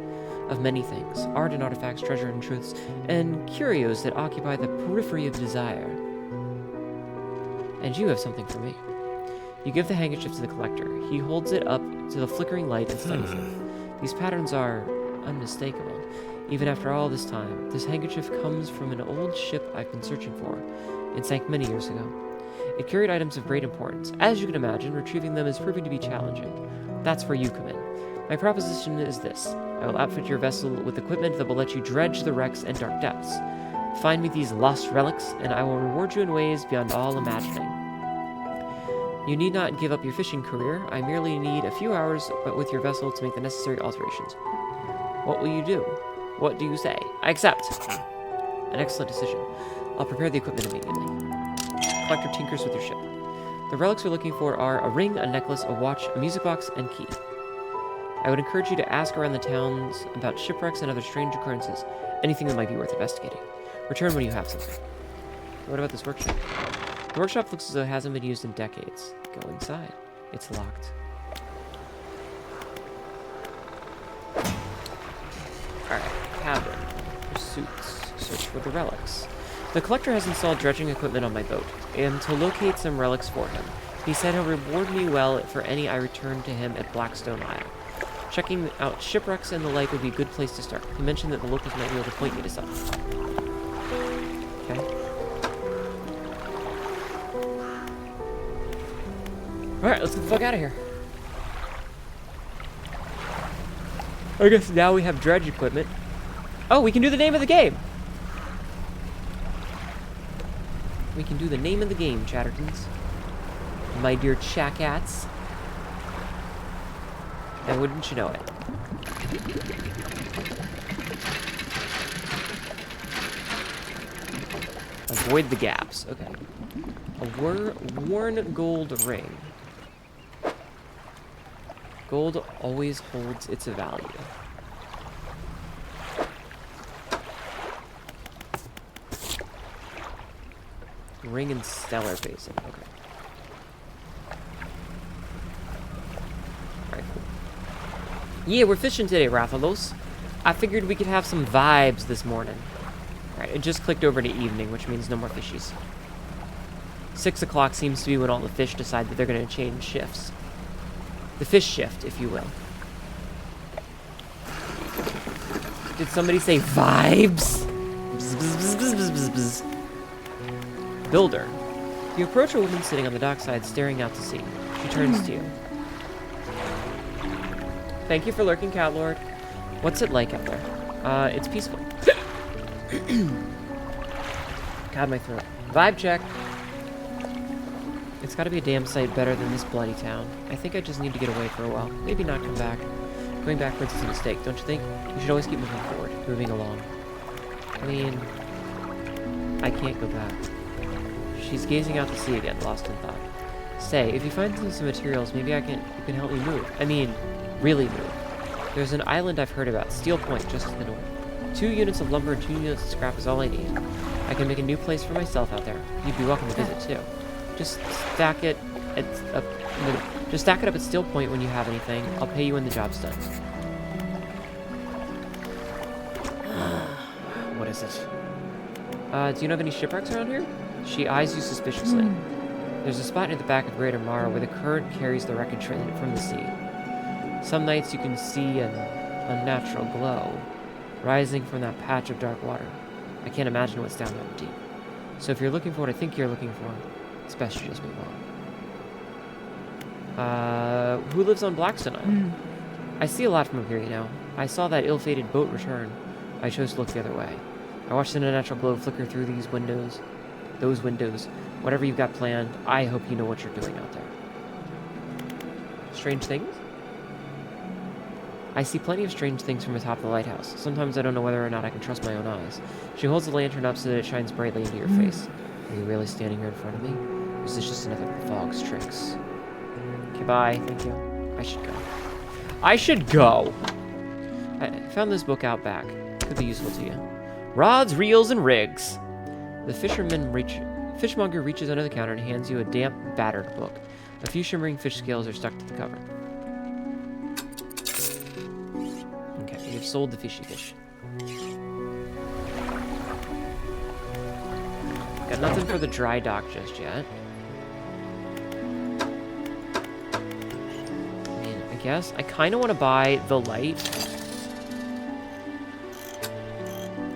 Of many things. Art and artifacts, treasure and truths, and curios that occupy the periphery of desire. And you have something for me. You give the handkerchief to the collector. He holds it up to the flickering light and studies it. These patterns are unmistakable. Even after all this time, this handkerchief comes from an old ship I've been searching for. It sank many years ago. It carried items of great importance. As you can imagine, retrieving them is proving to be challenging. That's where you come in. My proposition is this. I will outfit your vessel with equipment that will let you dredge the wrecks and dark depths. Find me these lost relics, and I will reward you in ways beyond all imagining. You need not give up your fishing career. I merely need a few hours with your vessel to make the necessary alterations. What will you do? What do you say? I accept. An excellent decision. I'll prepare the equipment immediately. Collector tinkers with your ship. The relics we're looking for are a ring, a necklace, a watch, a music box, and key. I would encourage you to ask around the towns about shipwrecks and other strange occurrences, anything that might be worth investigating. Return when you have something. What about this workshop? The workshop looks as though it hasn't been used in decades. Go inside. It's locked. Alright, cabin. Pursuits. Search for the relics. The collector has installed dredging equipment on my boat, and to locate some relics for him. He said he'll reward me well for any I return to him at Blackstone Isle. Checking out shipwrecks and the like would be a good place to start. He mentioned that the locals might be able to point me to some. Okay. Alright, let's get the fuck out of here. I guess now we have dredge equipment. Oh, we can do the name of the game! We can do the name of the game, Chattertons. My dear Chackats. And wouldn't you know it? Avoid the gaps. Okay. A worn gold ring. Gold always holds its value. Ring and stellar basin. Okay. Alright, cool. Yeah, we're fishing today, Rathalos. I figured we could have some vibes this morning. Alright, it just clicked over to evening, which means no more fishies. 6 o'clock seems to be when all the fish decide that they're going to change shifts. The fish shift, if you will. Did somebody say vibes? Bzz, bzz, bzz, bzz, bzz, bzz. Builder. You approach a woman sitting on the dockside staring out to sea. She turns to you. Thank you for lurking, Cat Lord. What's it like out there? It's peaceful. God, my throat. Vibe check. It's gotta be a damn sight better than this bloody town. I think I just need to get away for a while. Maybe not come back. Going backwards is a mistake, don't you think? You should always keep moving forward, moving along. I mean, I can't go back. She's gazing out to sea again, lost in thought. Say, if you find some materials, maybe you can help me move. I mean, really move. There's an island I've heard about, Steel Point, just to the north. 2 units of lumber and 2 units of scrap is all I need. I can make a new place for myself out there. You'd be welcome to visit, too. Just stack it up at Steel Point when you have anything. I'll pay you when the job's done. What is it? Do you know of any shipwrecks around here? She eyes you suspiciously. There's a spot near the back of Greater Mara where the current carries the wreckage from the sea. Some nights you can see an unnatural glow. rising from that patch of dark water. I can't imagine what's down that deep. So if you're looking for what I think you're looking for, it's best you just move on. Who lives on Blackstone Island? I see a lot from up here, you know. I saw that ill-fated boat return. I chose to look the other way. I watched the unnatural glow flicker through these windows. Those windows. Whatever you've got planned, I hope you know what you're doing out there. Strange things? I see plenty of strange things from atop the lighthouse. Sometimes I don't know whether or not I can trust my own eyes. She holds the lantern up so that it shines brightly into your face. Are you really standing here in front of me? Or is this just another of fog's tricks? Okay, bye. Thank you. I should go. I should go! I found this book out back. Could be useful to you. Rods, reels, and rigs. The fishmonger reaches under the counter and hands you a damp, battered book. A few shimmering fish scales are stuck to the cover. Okay, you've sold the fishy fish. Got nothing for the dry dock just yet. I guess I kind of want to buy the light.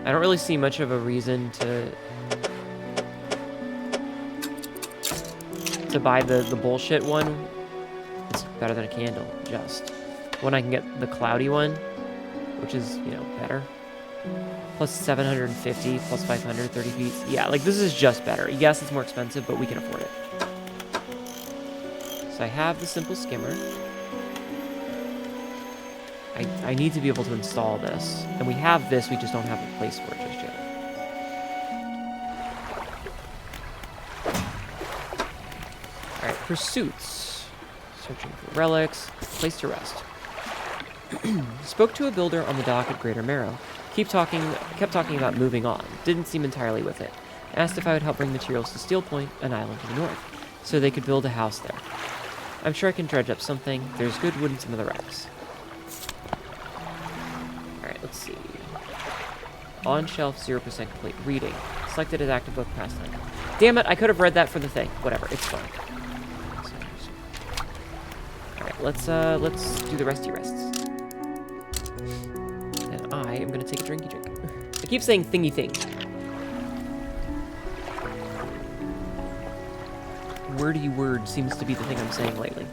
I don't really see much of a reason to buy the bullshit one. It's better than a candle, just. When I can get the cloudy one, which is, you know, better. Plus 750, plus 500, 30 feet. Yeah, like, this is just better. Yes, it's more expensive, but we can afford it. So I have the simple skimmer. I need to be able to install this. And we have this, we just don't have a place for it just yet. Alright, pursuits. Searching for relics. Place to rest. Spoke to a builder on the dock at Greater Marrow. Kept talking about moving on. Didn't seem entirely with it. Asked if I would help bring materials to Steel Point, an island to the north, so they could build a house there. I'm sure I can dredge up something. There's good wood in some of the wrecks. Alright, let's see. On shelf, 0% complete. Reading. Selected as active book pastime. Damn it, I could have read that for the thing. Whatever, it's fine. Alright, let's do the resty rests. And I am gonna take a drinky drink. I keep saying thingy thing. Wordy word seems to be the thing I'm saying lately.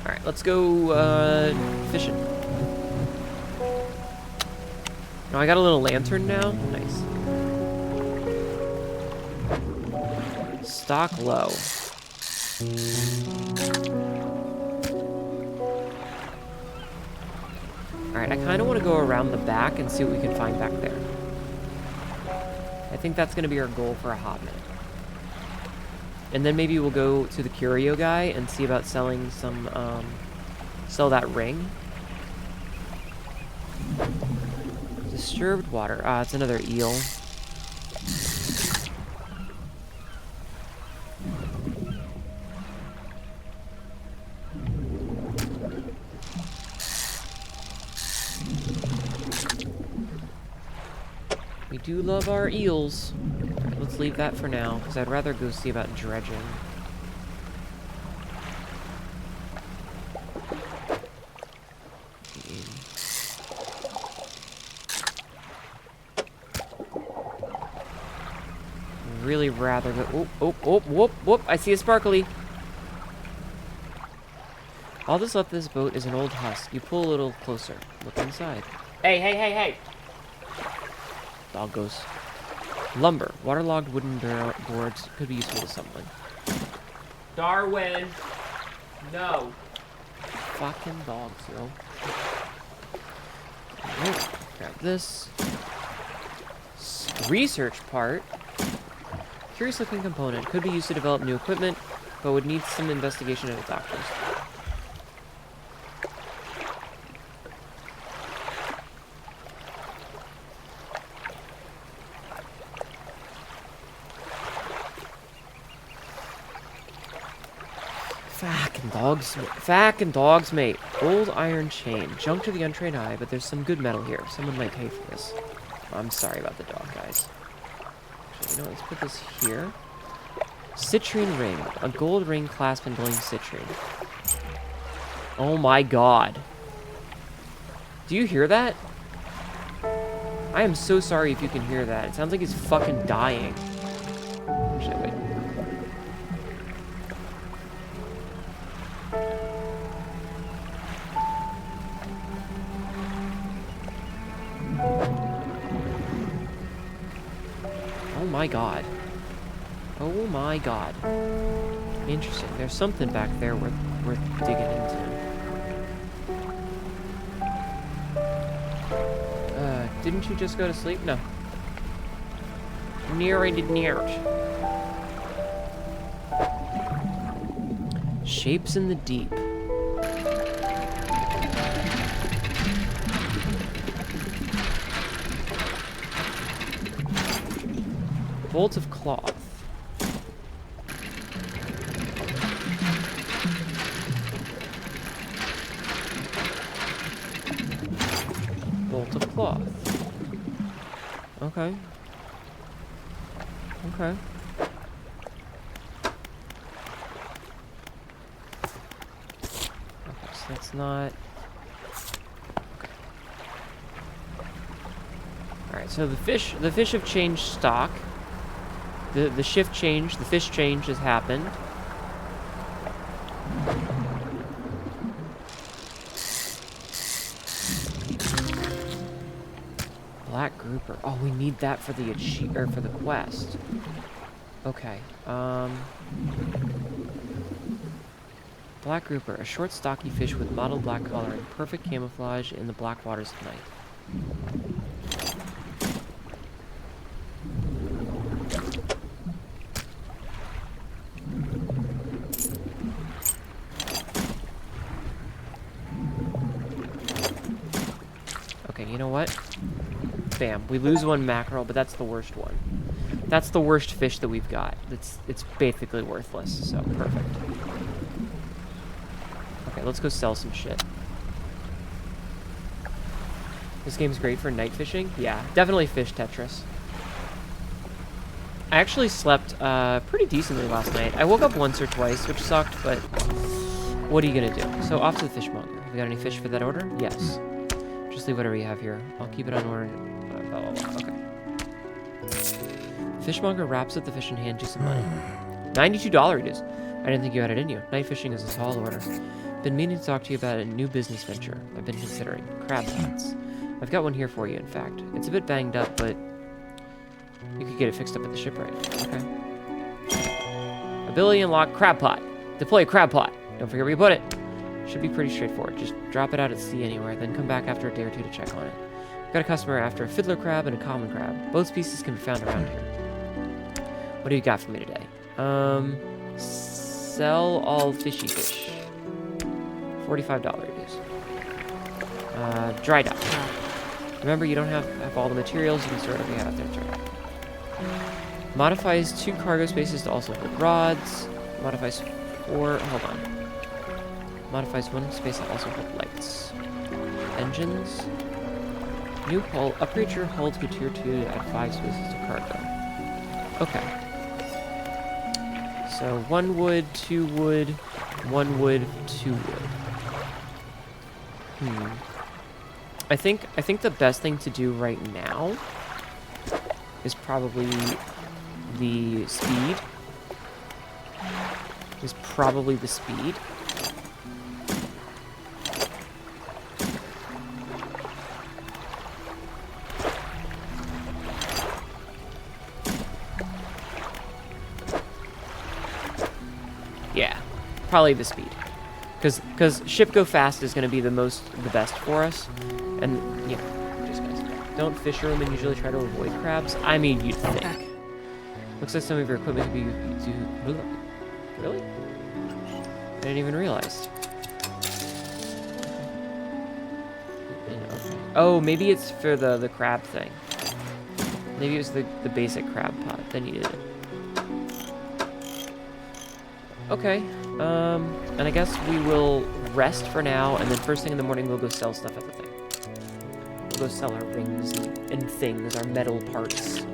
Alright, let's go fishing. Oh, I got a little lantern now. Nice. Stock low. Alright, I kind of want to go around the back and see what we can find back there. I think that's going to be our goal for a hot minute. And then maybe we'll go to the curio guy and see about selling some, sell that ring. Disturbed water. Ah, it's another eel. We do love our eels. Right, let's leave that for now, because I'd rather go see about dredging. Really rather go. Oh, whoop! I see a sparkly. All that's left of this boat is an old husk. You pull a little closer. Look inside. Hey! Dog goes. Lumber. Waterlogged wooden boards could be useful to someone. Darwin! No. Fucking dogs, yo. Alright, grab this. Research part. Curious looking component. Could be used to develop new equipment, but would need some investigation at a doctor's. Fucking dogs, mate. Old iron chain. Junk to the untrained eye, but there's some good metal here. Someone might pay for this. I'm sorry about the dog, guys. Actually, you know, let's put this here. Citrine ring. A gold ring clasped in glowing citrine. Oh my god. Do you hear that? I am so sorry if you can hear that. It sounds like he's fucking dying. Actually, wait. Oh my god. Oh my god. Interesting. There's something back there worth digging into. Didn't you just go to sleep? No. I did near. Shapes in the deep. Bolt of cloth. Bolt of cloth. Okay. Okay. Okay, so that's not... Okay. Alright, so the fish have changed stock. The shift change, the fish change has happened. Black grouper. Oh, we need that for the for the quest. Okay. Black grouper, a short, stocky fish with mottled black color and perfect camouflage in the black waters of night. Okay, you know what? Bam. We lose one mackerel, but that's the worst one. That's the worst fish that we've got. It's basically worthless, so perfect. Okay, let's go sell some shit. This game's great for night fishing. Yeah, definitely fish Tetris. I actually slept pretty decently last night. I woke up once or twice, which sucked, but what are you gonna do? So off to the fishmonger. Have you got any fish for that order? Yes. Just leave whatever you have here. I'll keep it on order. Blah, blah, blah. Okay. Fishmonger wraps up the fish and hands you some money. $92 it is. I didn't think you had it in you. Night fishing is a tall order. Been meaning to talk to you about a new business venture I've been considering. Crab pots. I've got one here for you, in fact. It's a bit banged up, but you could get it fixed up at the shipwright. Okay. Ability unlocked crab pot. Deploy a crab pot. Don't forget where you put it. Should be pretty straightforward. Just drop it out at sea anywhere, then come back after a day or two to check on it. I've got a customer after a fiddler crab and a common crab. Both species can be found around here. What do you got for me today? Sell all fishy fish. $45 it is. Dry dock. Remember, you don't have all the materials. You can store everything out there. Dry dock. Modifies 2 cargo spaces to also hold rods. Modifies 4. Hold on. Modifies 1 space to also hold lights. Engines. New hull. Upgrade your hull to tier 2 to add 5 spaces to cargo. Okay. So 1 wood, 2 wood, 1 wood, 2 wood. I think the best thing to do right now is probably the speed. Yeah, probably the speed. Because ship go fast is going to be the best for us. And, you know, just guys, don't fishermen usually try to avoid crabs? I mean, you'd think. Looks like some of your equipment could be used to... Really? I didn't even realize. Okay. Oh, maybe it's for the crab thing. Maybe it was the basic crab pot that needed it. Okay. And I guess we will rest for now, and then first thing in the morning we'll go sell stuff at the thing. We'll go sell our rings and things, our metal parts.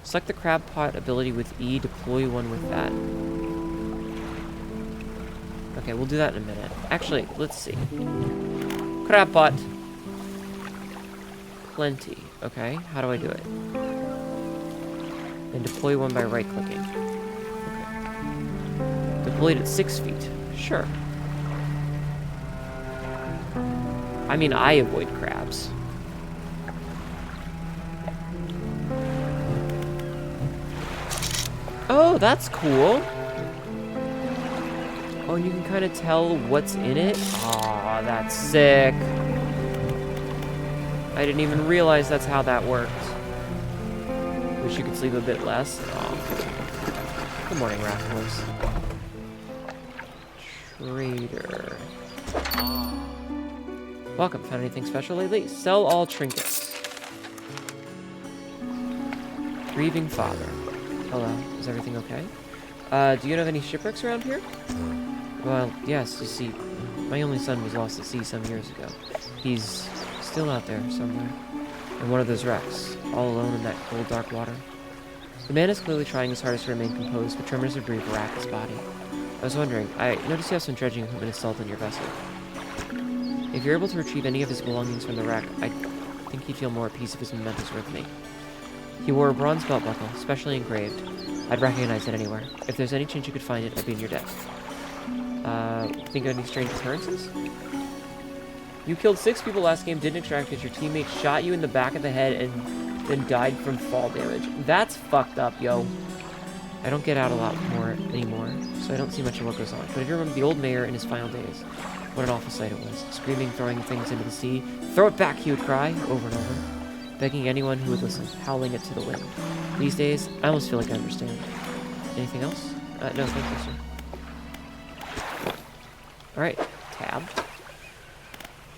Select the crab pot ability with E, deploy one with that. Okay, we'll do that in a minute. Actually, let's see. Crab pot. Plenty. Okay, how do I do it? And deploy one by right-clicking. Okay. Deployed at 6 feet. Sure. I mean, I avoid crabs. Oh, that's cool. Oh, and you can kind of tell what's in it. Aw, that's sick. I didn't even realize that's how that worked. Wish you could sleep a bit less. Oh. Good morning, rascals. Trader. Welcome. Found anything special lately? Sell all trinkets. Grieving father. Hello. Is everything okay? Do you know of any shipwrecks around here? Well, yes. You see, my only son was lost at sea some years ago. He's still out there somewhere. In one of those wrecks, all alone in that cold, dark water. The man is clearly trying his hardest to remain composed, but tremors of grief rack his body. I was wondering, I noticed you have some dredging equipment installed on your vessel. If you're able to retrieve any of his belongings from the wreck, I think he'd feel more at peace if his mementos were with me. He wore a bronze belt buckle, specially engraved. I'd recognize it anywhere. If there's any chance you could find it, I'd be in your debt. Think of any strange occurrences? You killed 6 people last game, didn't extract because your teammate shot you in the back of the head and then died from fall damage. That's fucked up, yo. I don't get out a lot more anymore, so I don't see much of what goes on. But if you remember the old mayor in his final days, what an awful sight it was. Screaming, throwing things into the sea. Throw it back, he would cry, over and over. Begging anyone who would listen, howling it to the wind. These days, I almost feel like I understand. Anything else? No, thank you, sir. Alright, tab.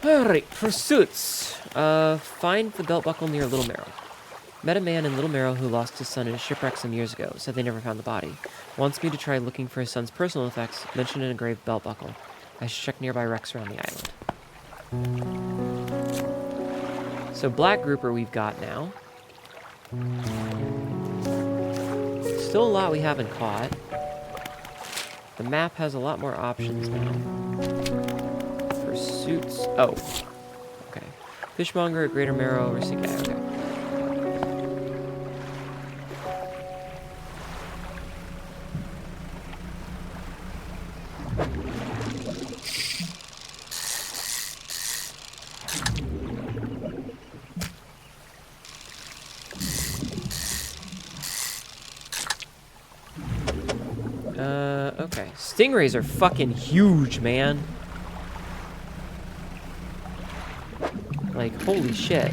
Alright, pursuits. Find the belt buckle near Little Merrow. Met a man in Little Merrow who lost his son in a shipwreck some years ago. Said they never found the body. Wants me to try looking for his son's personal effects. Mentioned an engraved belt buckle. I should check nearby wrecks around the island. So black grouper we've got now. Still a lot we haven't caught. The map has a lot more options now. Pursuits. Oh. Okay. Fishmonger at Greater Merrow. Okay. Okay. Stingrays are fucking huge, man. Like, holy shit.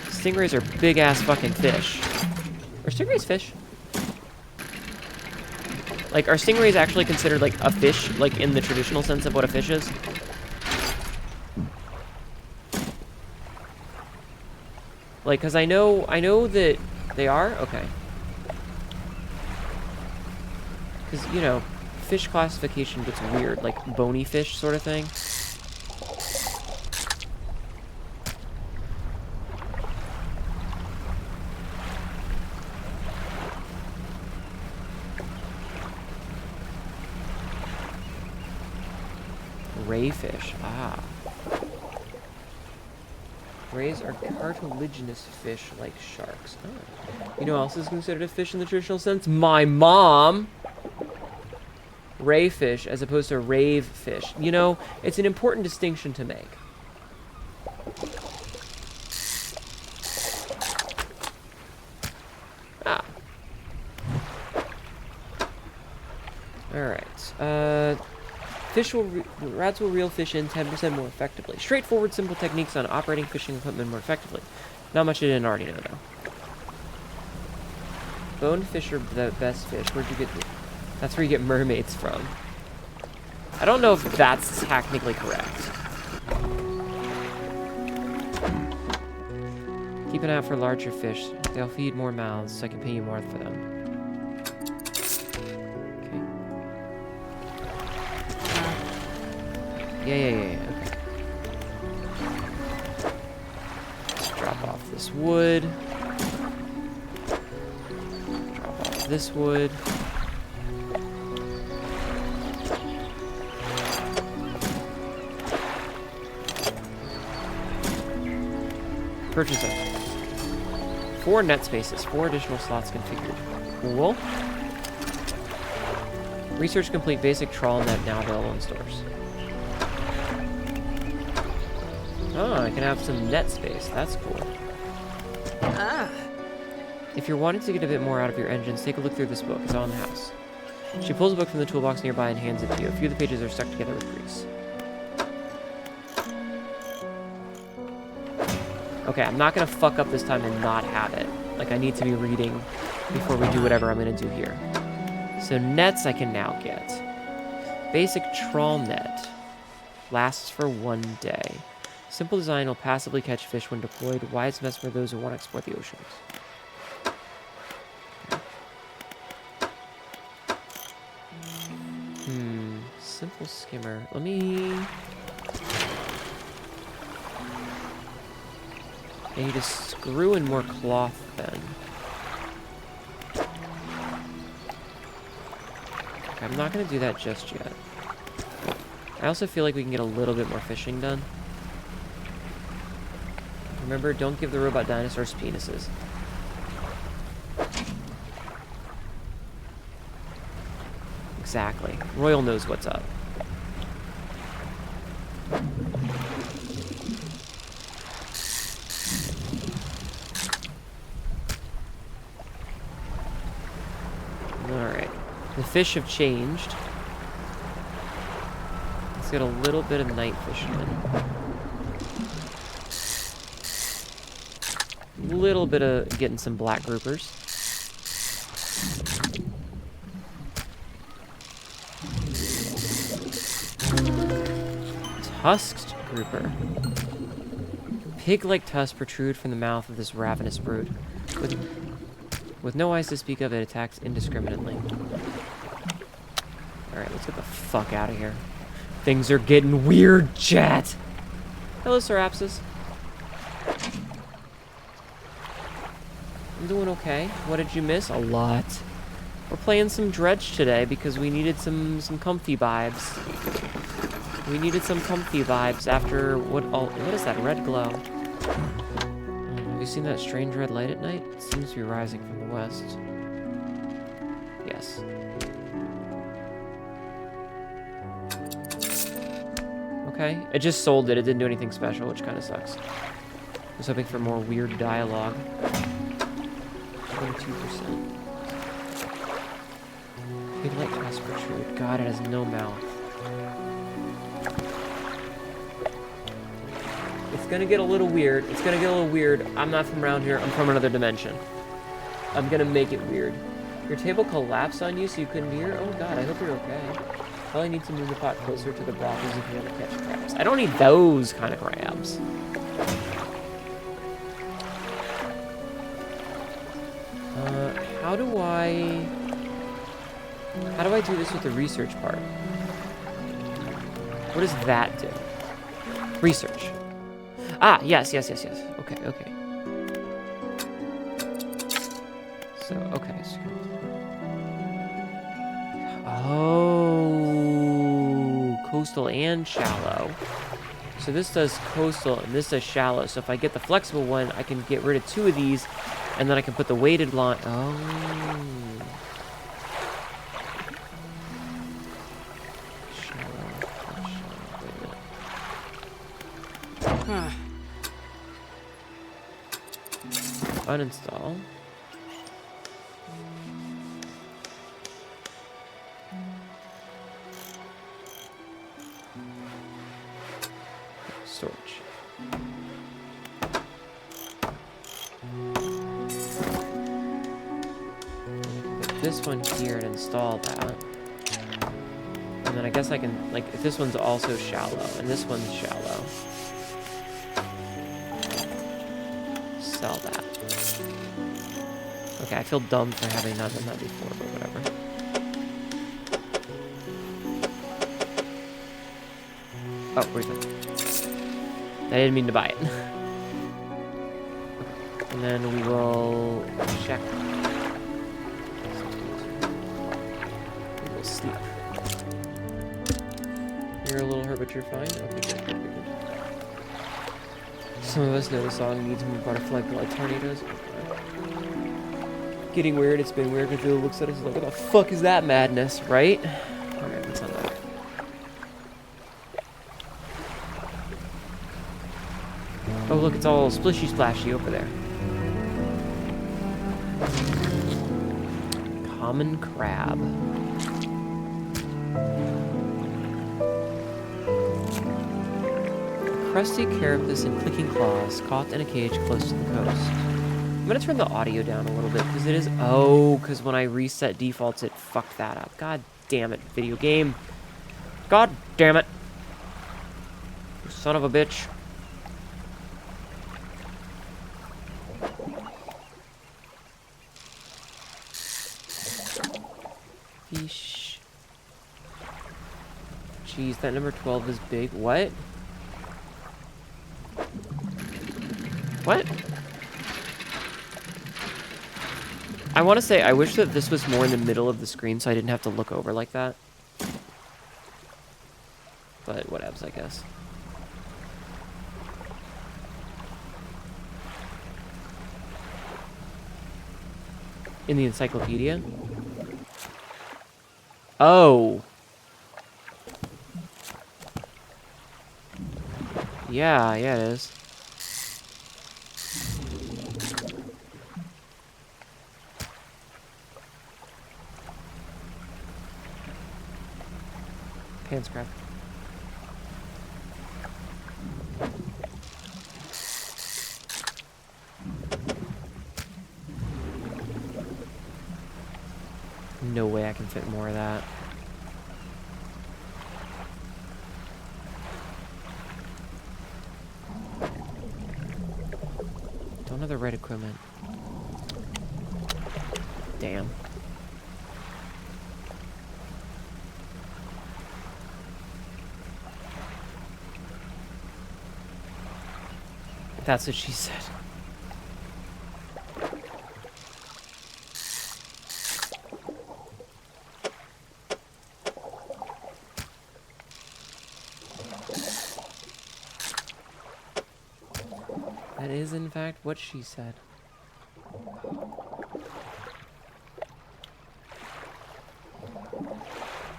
Stingrays are big-ass fucking fish. Are stingrays fish? Like, are stingrays actually considered, like, a fish? Like, in the traditional sense of what a fish is? Like, because I know that they are? Okay. Because, you know, fish classification gets weird. Like, bony fish sort of thing. Rayfish. Ah. Rays are cartilaginous fish like sharks. Oh. You know what else is considered a fish in the traditional sense? My mom! Rayfish as opposed to rave fish. You know, it's an important distinction to make. Ah. Alright. Rats will reel fish in 10% more effectively. Straightforward, simple techniques on operating fishing equipment more effectively. Not much I didn't already know, though. Boned fish are the best fish. Where'd you get the... That's where you get mermaids from. I don't know if that's technically correct. Keep an eye out for larger fish. They'll feed more mouths, so I can pay you more for them. Yeah, okay. Let's drop off this wood. Drop off this wood. Purchase it. 4 net spaces, 4 additional slots configured. Cool. Research complete. Basic trawl net now available in stores. Oh, I can have some net space. That's cool. If you're wanting to get a bit more out of your engines, take a look through this book. It's all in the house. She pulls a book from the toolbox nearby and hands it to you. A few of the pages are stuck together with grease. Okay, I'm not going to fuck up this time and not have it. Like, I need to be reading before we do whatever I'm going to do here. So, nets I can now get. Basic trawl net. Lasts for 1 day. Simple design will passively catch fish when deployed. Wise mess for those who want to explore the oceans. Simple skimmer. Let me... I need to screw in more cloth then. Okay, I'm not going to do that just yet. I also feel like we can get a little bit more fishing done. Remember, don't give the robot dinosaurs penises. Exactly. Royal knows what's up. Alright. The fish have changed. Let's get a little bit of night fishing in. A little bit of getting some black groupers. Tusked grouper. Pig-like tusks protrude from the mouth of this ravenous brute. With no eyes to speak of, it attacks indiscriminately. Alright, let's get the fuck out of here. Things are getting weird, chat! Hello, Serapsis. I'm doing okay. What did you miss? A lot. We're playing some Dredge today because we needed some comfy vibes. We needed some comfy vibes after what is that red glow? Have you seen that strange red light at night? It seems to be rising from the west. Yes. Okay. It just sold it. It didn't do anything special, which kind of sucks. I was hoping for more weird dialogue. 22%. Big light cast protrude. God, it has no mouth. It's gonna get a little weird. It's gonna get a little weird. I'm not from around here. I'm from another dimension. I'm gonna make it weird. Your table collapsed on you so you couldn't be here? Oh god, I hope you're okay. Probably need to move the pot closer to the brothels if you want to catch crabs. I don't need those kind of crabs. How do I do this with the research part? What does that do? Research. Ah, yes. Okay. So, okay. Oh, coastal and shallow. So this does coastal and this does shallow. So if I get the flexible one, I can get rid of 2 of these, and then I can put the weighted line. Oh. Uninstall. Storage. Put this one here and install that. And then I guess I can, like, if this one's also shallow, and this one's shallow. Sell that. Okay, I feel dumb for having not done that before, but whatever. Oh, where's that? I didn't mean to buy it. And then we will check. We will sleep. You're a little hurt, but you're fine? Okay, good. Some of us know the song needs more butterfly blood tornadoes. Getting weird, it's been weird. Cthulhu looks at us like, what the fuck is that madness, right? Alright, let's unlock. Oh look, it's all splishy splashy over there. Common crab. Crusty carapace and clicking claws caught in a cage close to the coast. I'm gonna turn the audio down a little bit because it is. Oh, because when I reset defaults, it fucked that up. God damn it, video game. God damn it. You son of a bitch. Fish. Jeez, that number 12 is big. What? What? I want to say, I wish that this was more in the middle of the screen so I didn't have to look over like that. But whatevs, I guess. In the encyclopedia? Oh. Yeah, it is. Panscraft. No way I can fit more of that. Don't have the right equipment. Damn. That's what she said. That is, in fact, what she said.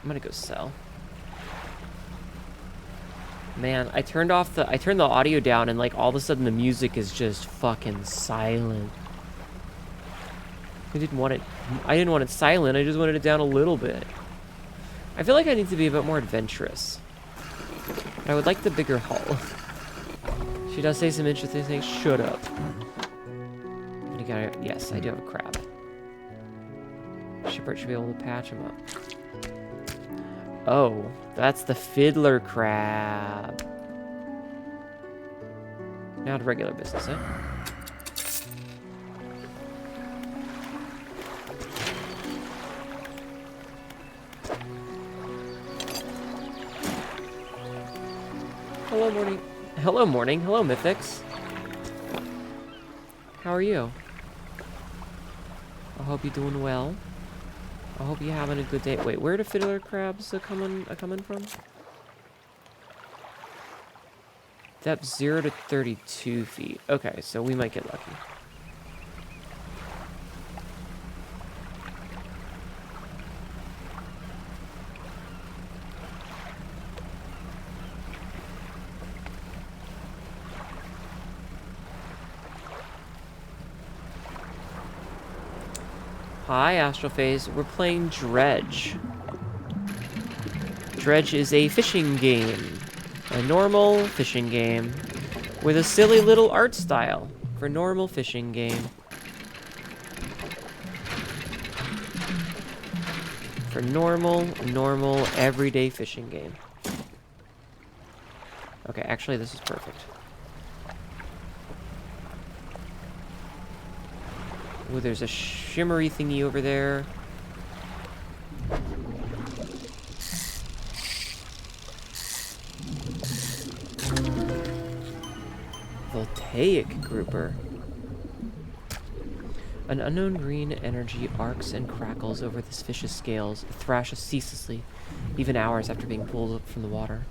I'm gonna go sell. Man, I turned the audio down and like all of a sudden the music is just fucking silent. I didn't want it silent, I just wanted it down a little bit. I feel like I need to be a bit more adventurous. But I would like the bigger hull. She does say some interesting things. Shut up. Yes, I do have a crab. Shipwright should be able to patch him up. Oh, that's the fiddler crab. Now to regular business, eh? Hello, morning. Hello, morning. Hello, Mythics. How are you? I hope you're doing well. I hope you're having a good day. Wait, where do fiddler crabs coming from? Depth 0 to 32 feet. Okay, so we might get lucky. Hi, Astrophase. We're playing Dredge. Dredge is a fishing game. A normal fishing game. With a silly little art style. For normal fishing game. For normal, everyday fishing game. Okay, actually this is perfect. Ooh, there's a shimmery thingy over there. Voltaic grouper. An unknown green energy arcs and crackles over this fish's scales. It thrashes ceaselessly, even hours after being pulled up from the water.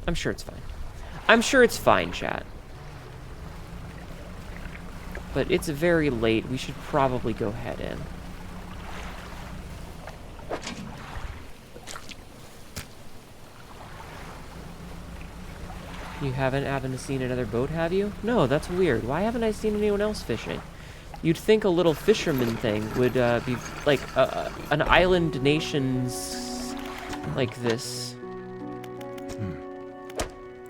I'm sure it's fine. I'm sure it's fine, chat. But it's very late. We should probably go head in. You haven't seen another boat, have you? No, that's weird. Why haven't I seen anyone else fishing? You'd think a little fisherman thing would be like an island nations like this.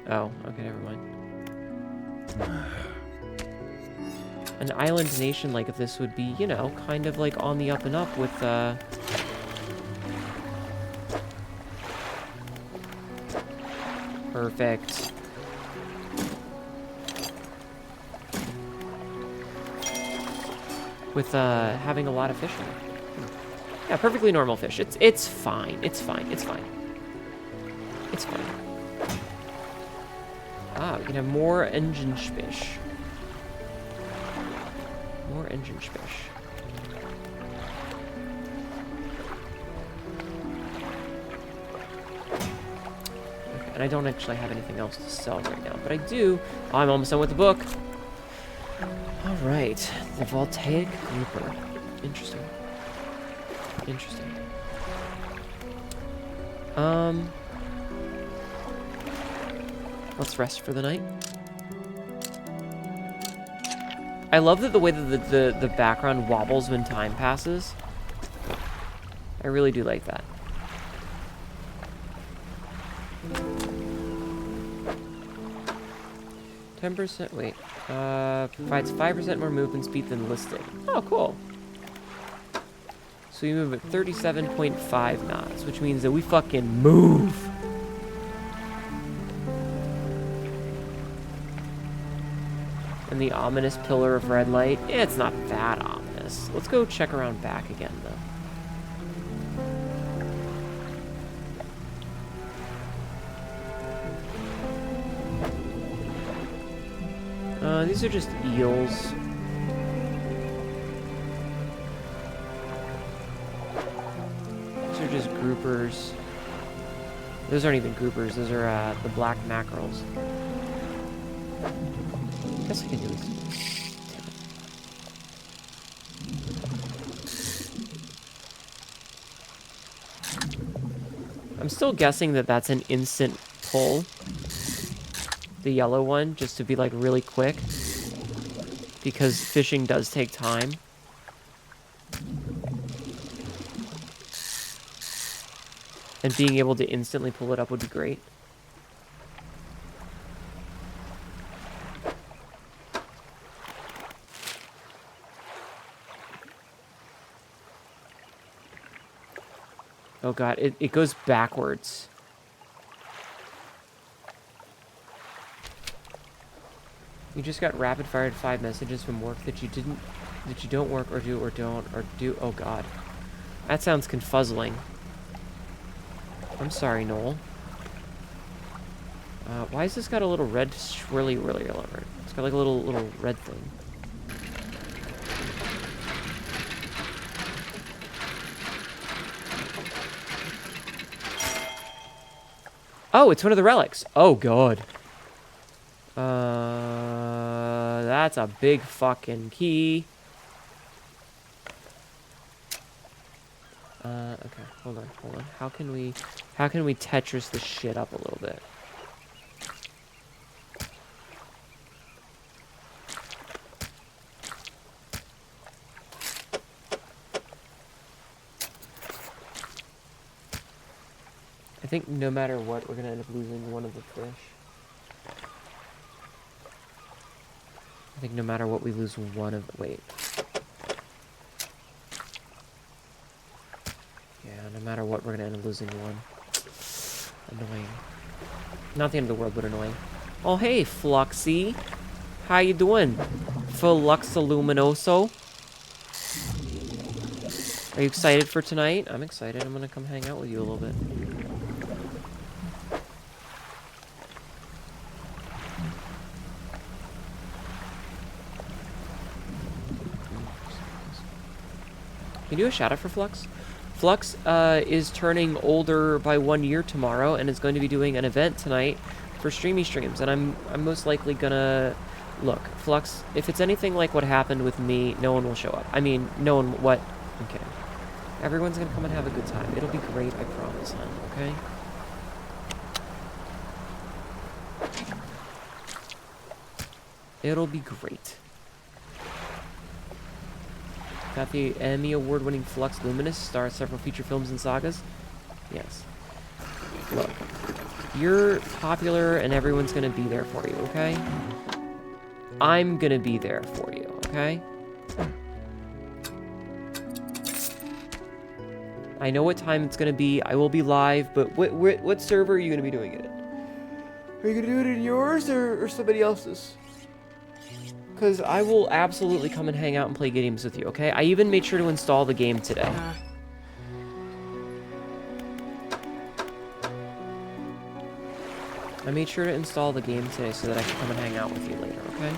Oh, okay, never mind. An island nation like this would be, you know, kind of like on the up and up with, Perfect. With, having a lot of fishing. Yeah, perfectly normal fish. It's fine. It's fine. It's fine. It's fine. Ah, we can have more engine spish. More engine spish. Okay, and I don't actually have anything else to sell right now, but I do. Oh, I'm almost done with the book. All right, the voltaic grouper. Interesting. Interesting. Let's rest for the night. I love that the way that the background wobbles when time passes. I really do like that. %, wait. Provides 5% more movement speed than listed. Oh, cool. So we move at 37.5 knots, which means that we fucking move. And the ominous pillar of red light, it's not that ominous. Let's go check around back again, though. These are just eels. These are just groupers. Those aren't even groupers. Those are the black mackerels. I guess I can do this. I'm still guessing that that's an instant pull. The yellow one, just to be like really quick. Because fishing does take time. And being able to instantly pull it up would be great. Oh god, it goes backwards. You just got rapid fired 5 messages from work that you don't work or do or don't or do. Oh god. That sounds confuzzling. I'm sorry, Noel. Why has this got a little red swirly whirly all over it? It's got like a little red thing. Oh, it's one of the relics. Oh god. That's a big fucking key. Okay, hold on. How can we Tetris this shit up a little bit? I think no matter what, we're gonna end up losing one of the fish. I think no matter what, we lose one of the... Wait. Yeah, no matter what, we're gonna end up losing one. Annoying. Not the end of the world, but annoying. Oh, hey, Fluxy. How you doing? Fluxaluminoso. Are you excited for tonight? I'm excited. I'm gonna come hang out with you a little bit. Can you do a shout out for Flux? Flux is turning older by 1 year tomorrow and is going to be doing an event tonight for streamy streams, and I'm most likely gonna... Look, Flux, if it's anything like what happened with me, no one will show up. I mean, no one... What? I'm kidding. Everyone's gonna come and have a good time. It'll be great, I promise, hon, okay? It'll be great. Got the Emmy Award-winning Flux Luminous, stars several feature films and sagas? Yes. Look, you're popular and everyone's gonna be there for you, okay? I'm gonna be there for you, okay? I know what time it's gonna be. I will be live, but what server are you gonna be doing it in? Are you gonna do it in yours or somebody else's? Because I will absolutely come and hang out and play games with you, okay? I even made sure to install the game today. I made sure to install the game today so that I can come and hang out with you later, okay?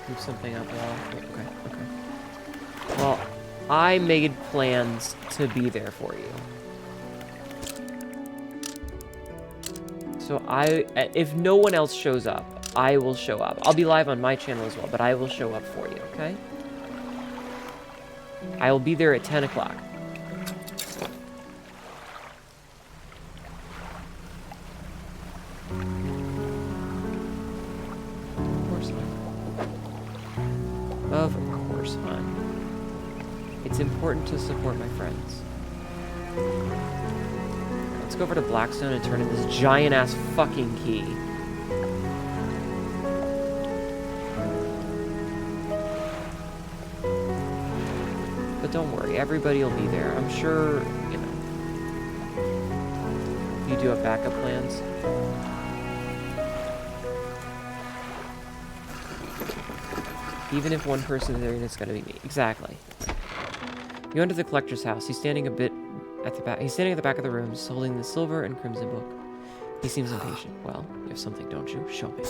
Move something up while... Okay. Well, I made plans to be there for you. So if no one else shows up, I will show up. I'll be live on my channel as well, but I will show up for you, okay? I will be there at 10 o'clock. Of course, hon. It's important to support my friends. Let's go over to Blackstone and turn in this giant-ass fucking key. But don't worry, everybody will be there. I'm sure, you know, you do have backup plans. Even if one person is there, it's gonna be me. Exactly. You enter the collector's house. He's standing a bit at the back. He's standing at the back of the room, just holding the silver and crimson book. He seems impatient. Well, you have something, don't you? Show me.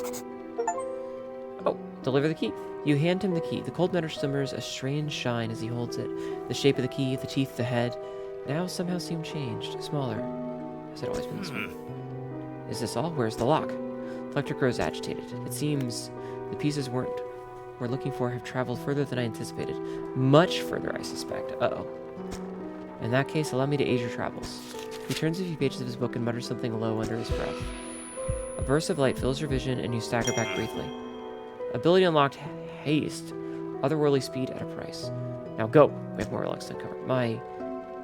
Oh, deliver the key. You hand him the key. The cold metal shimmers a strange shine as he holds it. The shape of the key, the teeth, the head, now somehow seem changed, smaller. Has it always been this way? Is this all? Where's the lock? Collector grows agitated. It seems the pieces we're looking for have traveled further than I anticipated. Much further, I suspect. Uh-oh. In that case, allow me to aid your travels. He turns a few pages of his book and mutters something low under his breath. A burst of light fills your vision, and you stagger back briefly. Ability unlocked, haste. Otherworldly speed at a price. Now go! We have more relics to uncover. My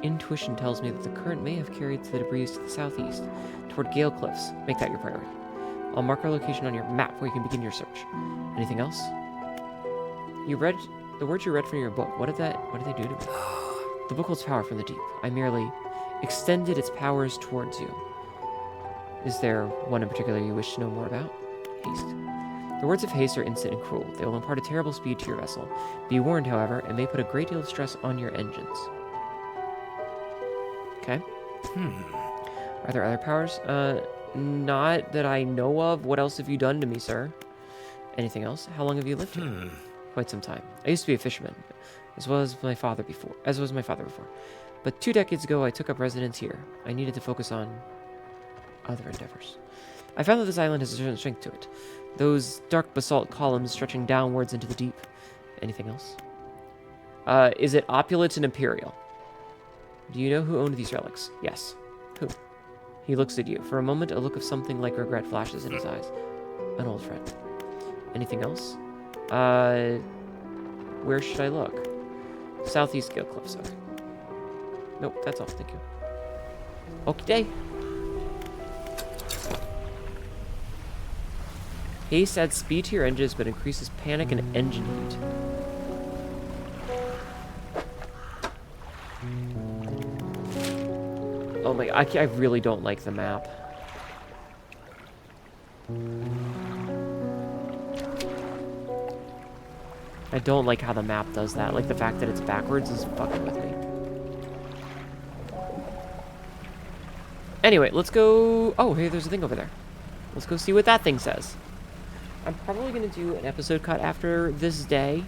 intuition tells me that the current may have carried the debris to the southeast, toward Gale Cliffs. Make that your priority. I'll mark our location on your map where you can begin your search. Anything else? You read the words you read from your book. What did they do to me? The book holds power from the deep. I merely extended its powers towards you. Is there one in particular you wish to know more about? Haste. The words of haste are instant and cruel. They will impart a terrible speed to your vessel. Be warned, however, it may put a great deal of stress on your engines. Okay. Are there other powers? Not that I know of. What else have you done to me, sir? Anything else? How long have you lived here? Quite some time. I used to be a fisherman, as was my father before. But 2 decades ago, I took up residence here. I needed to focus on other endeavors. I found that this island has a certain strength to it. Those dark basalt columns stretching downwards into the deep. Anything else? Is it opulent and imperial? Do you know who owned these relics? Yes. Who? He looks at you. For a moment, a look of something like regret flashes in his eyes. An old friend. Anything else? Where should I look? Southeast Gale Cliffs. Okay. Nope, that's all. Thank you. Okay. Haste adds speed to your engines, but increases panic and engine heat. Oh my, I really don't like the map. I don't like how the map does that. Like, the fact that it's backwards is fucking with me. Anyway, let's go... Oh, hey, there's a thing over there. Let's go see what that thing says. I'm probably going to do an episode cut after this day.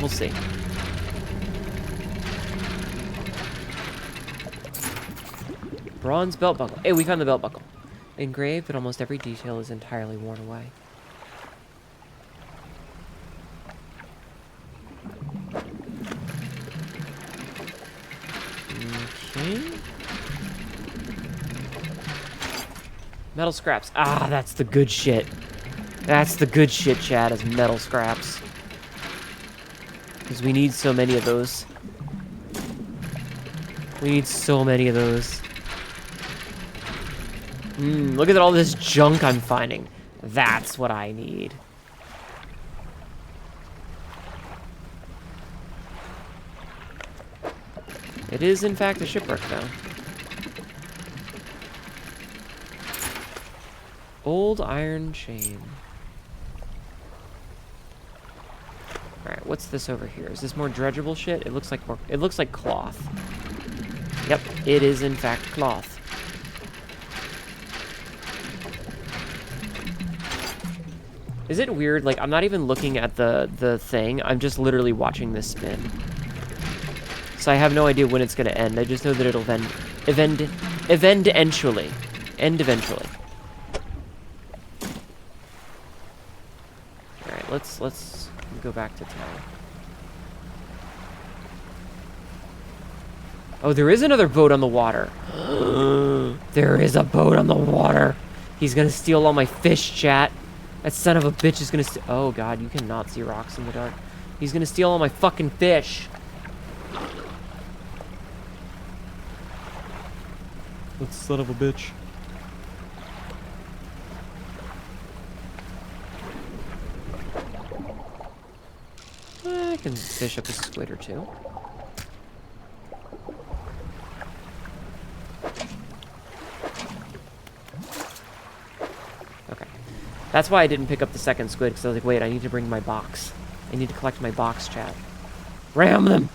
We'll see. Bronze belt buckle. Hey, we found the belt buckle. Engraved, but almost every detail is entirely worn away. Okay. Metal scraps. Ah, that's the good shit. That's the good shit, Chad, is metal scraps. Because we need so many of those. We need so many of those. Look at all this junk I'm finding. That's what I need. It is, in fact, a shipwreck, though. Old iron chain. Alright, what's this over here? Is this more dredgeable shit? It looks like cloth. Yep, it is, in fact, cloth. Is it weird? Like, I'm not even looking at the thing. I'm just literally watching this spin. So I have no idea when it's going to end. I just know that it'll end eventually. End eventually. Alright, let's go back to town. Oh, there is another boat on the water. There is a boat on the water. He's going to steal all my fish, chat. That son of a bitch is gonna oh god, you cannot see rocks in the dark. He's gonna steal all my fucking fish. That son of a bitch. I can fish up a squid or two. That's why I didn't pick up the second squid, because I was like, wait, I need to bring my box. I need to collect my box, chat. Ram them!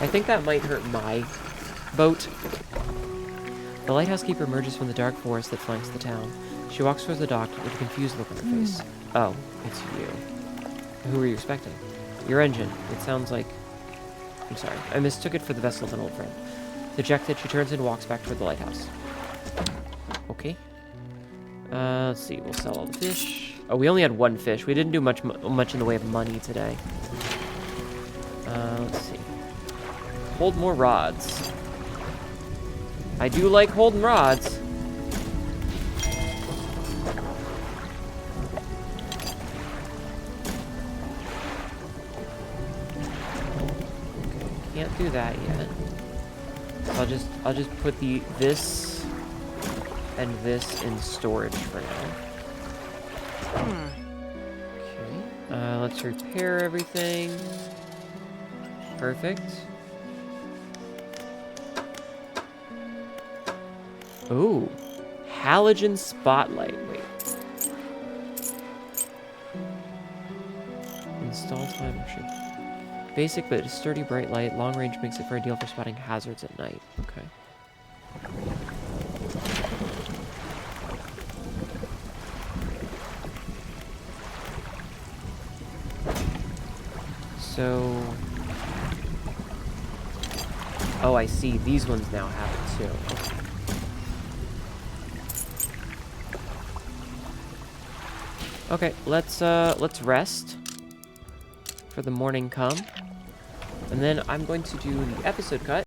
I think that might hurt my boat. The lighthouse keeper emerges from the dark forest that flanks the town. She walks towards the dock with a confused look on her face. Oh, it's you. Who were you expecting? Your engine. It sounds like... I'm sorry. I mistook it for the vessel of an old friend. Dejected, she turns and walks back toward the lighthouse. Okay. Let's see. We'll sell all the fish. Oh, we only had one fish. We didn't do much in the way of money today. Let's see. Hold more rods. I do like holding rods. Okay, can't do that yet. I'll just put this and this in storage for now. Okay. Let's repair everything. Perfect. Ooh. Halogen spotlight. Wait. Install timer shift. Basic but sturdy bright light. Long range makes it for ideal for spotting hazards at night. Okay. So... Oh, I see. These ones now have it too. Okay, let's rest for the morning come. And then I'm going to do the episode cut.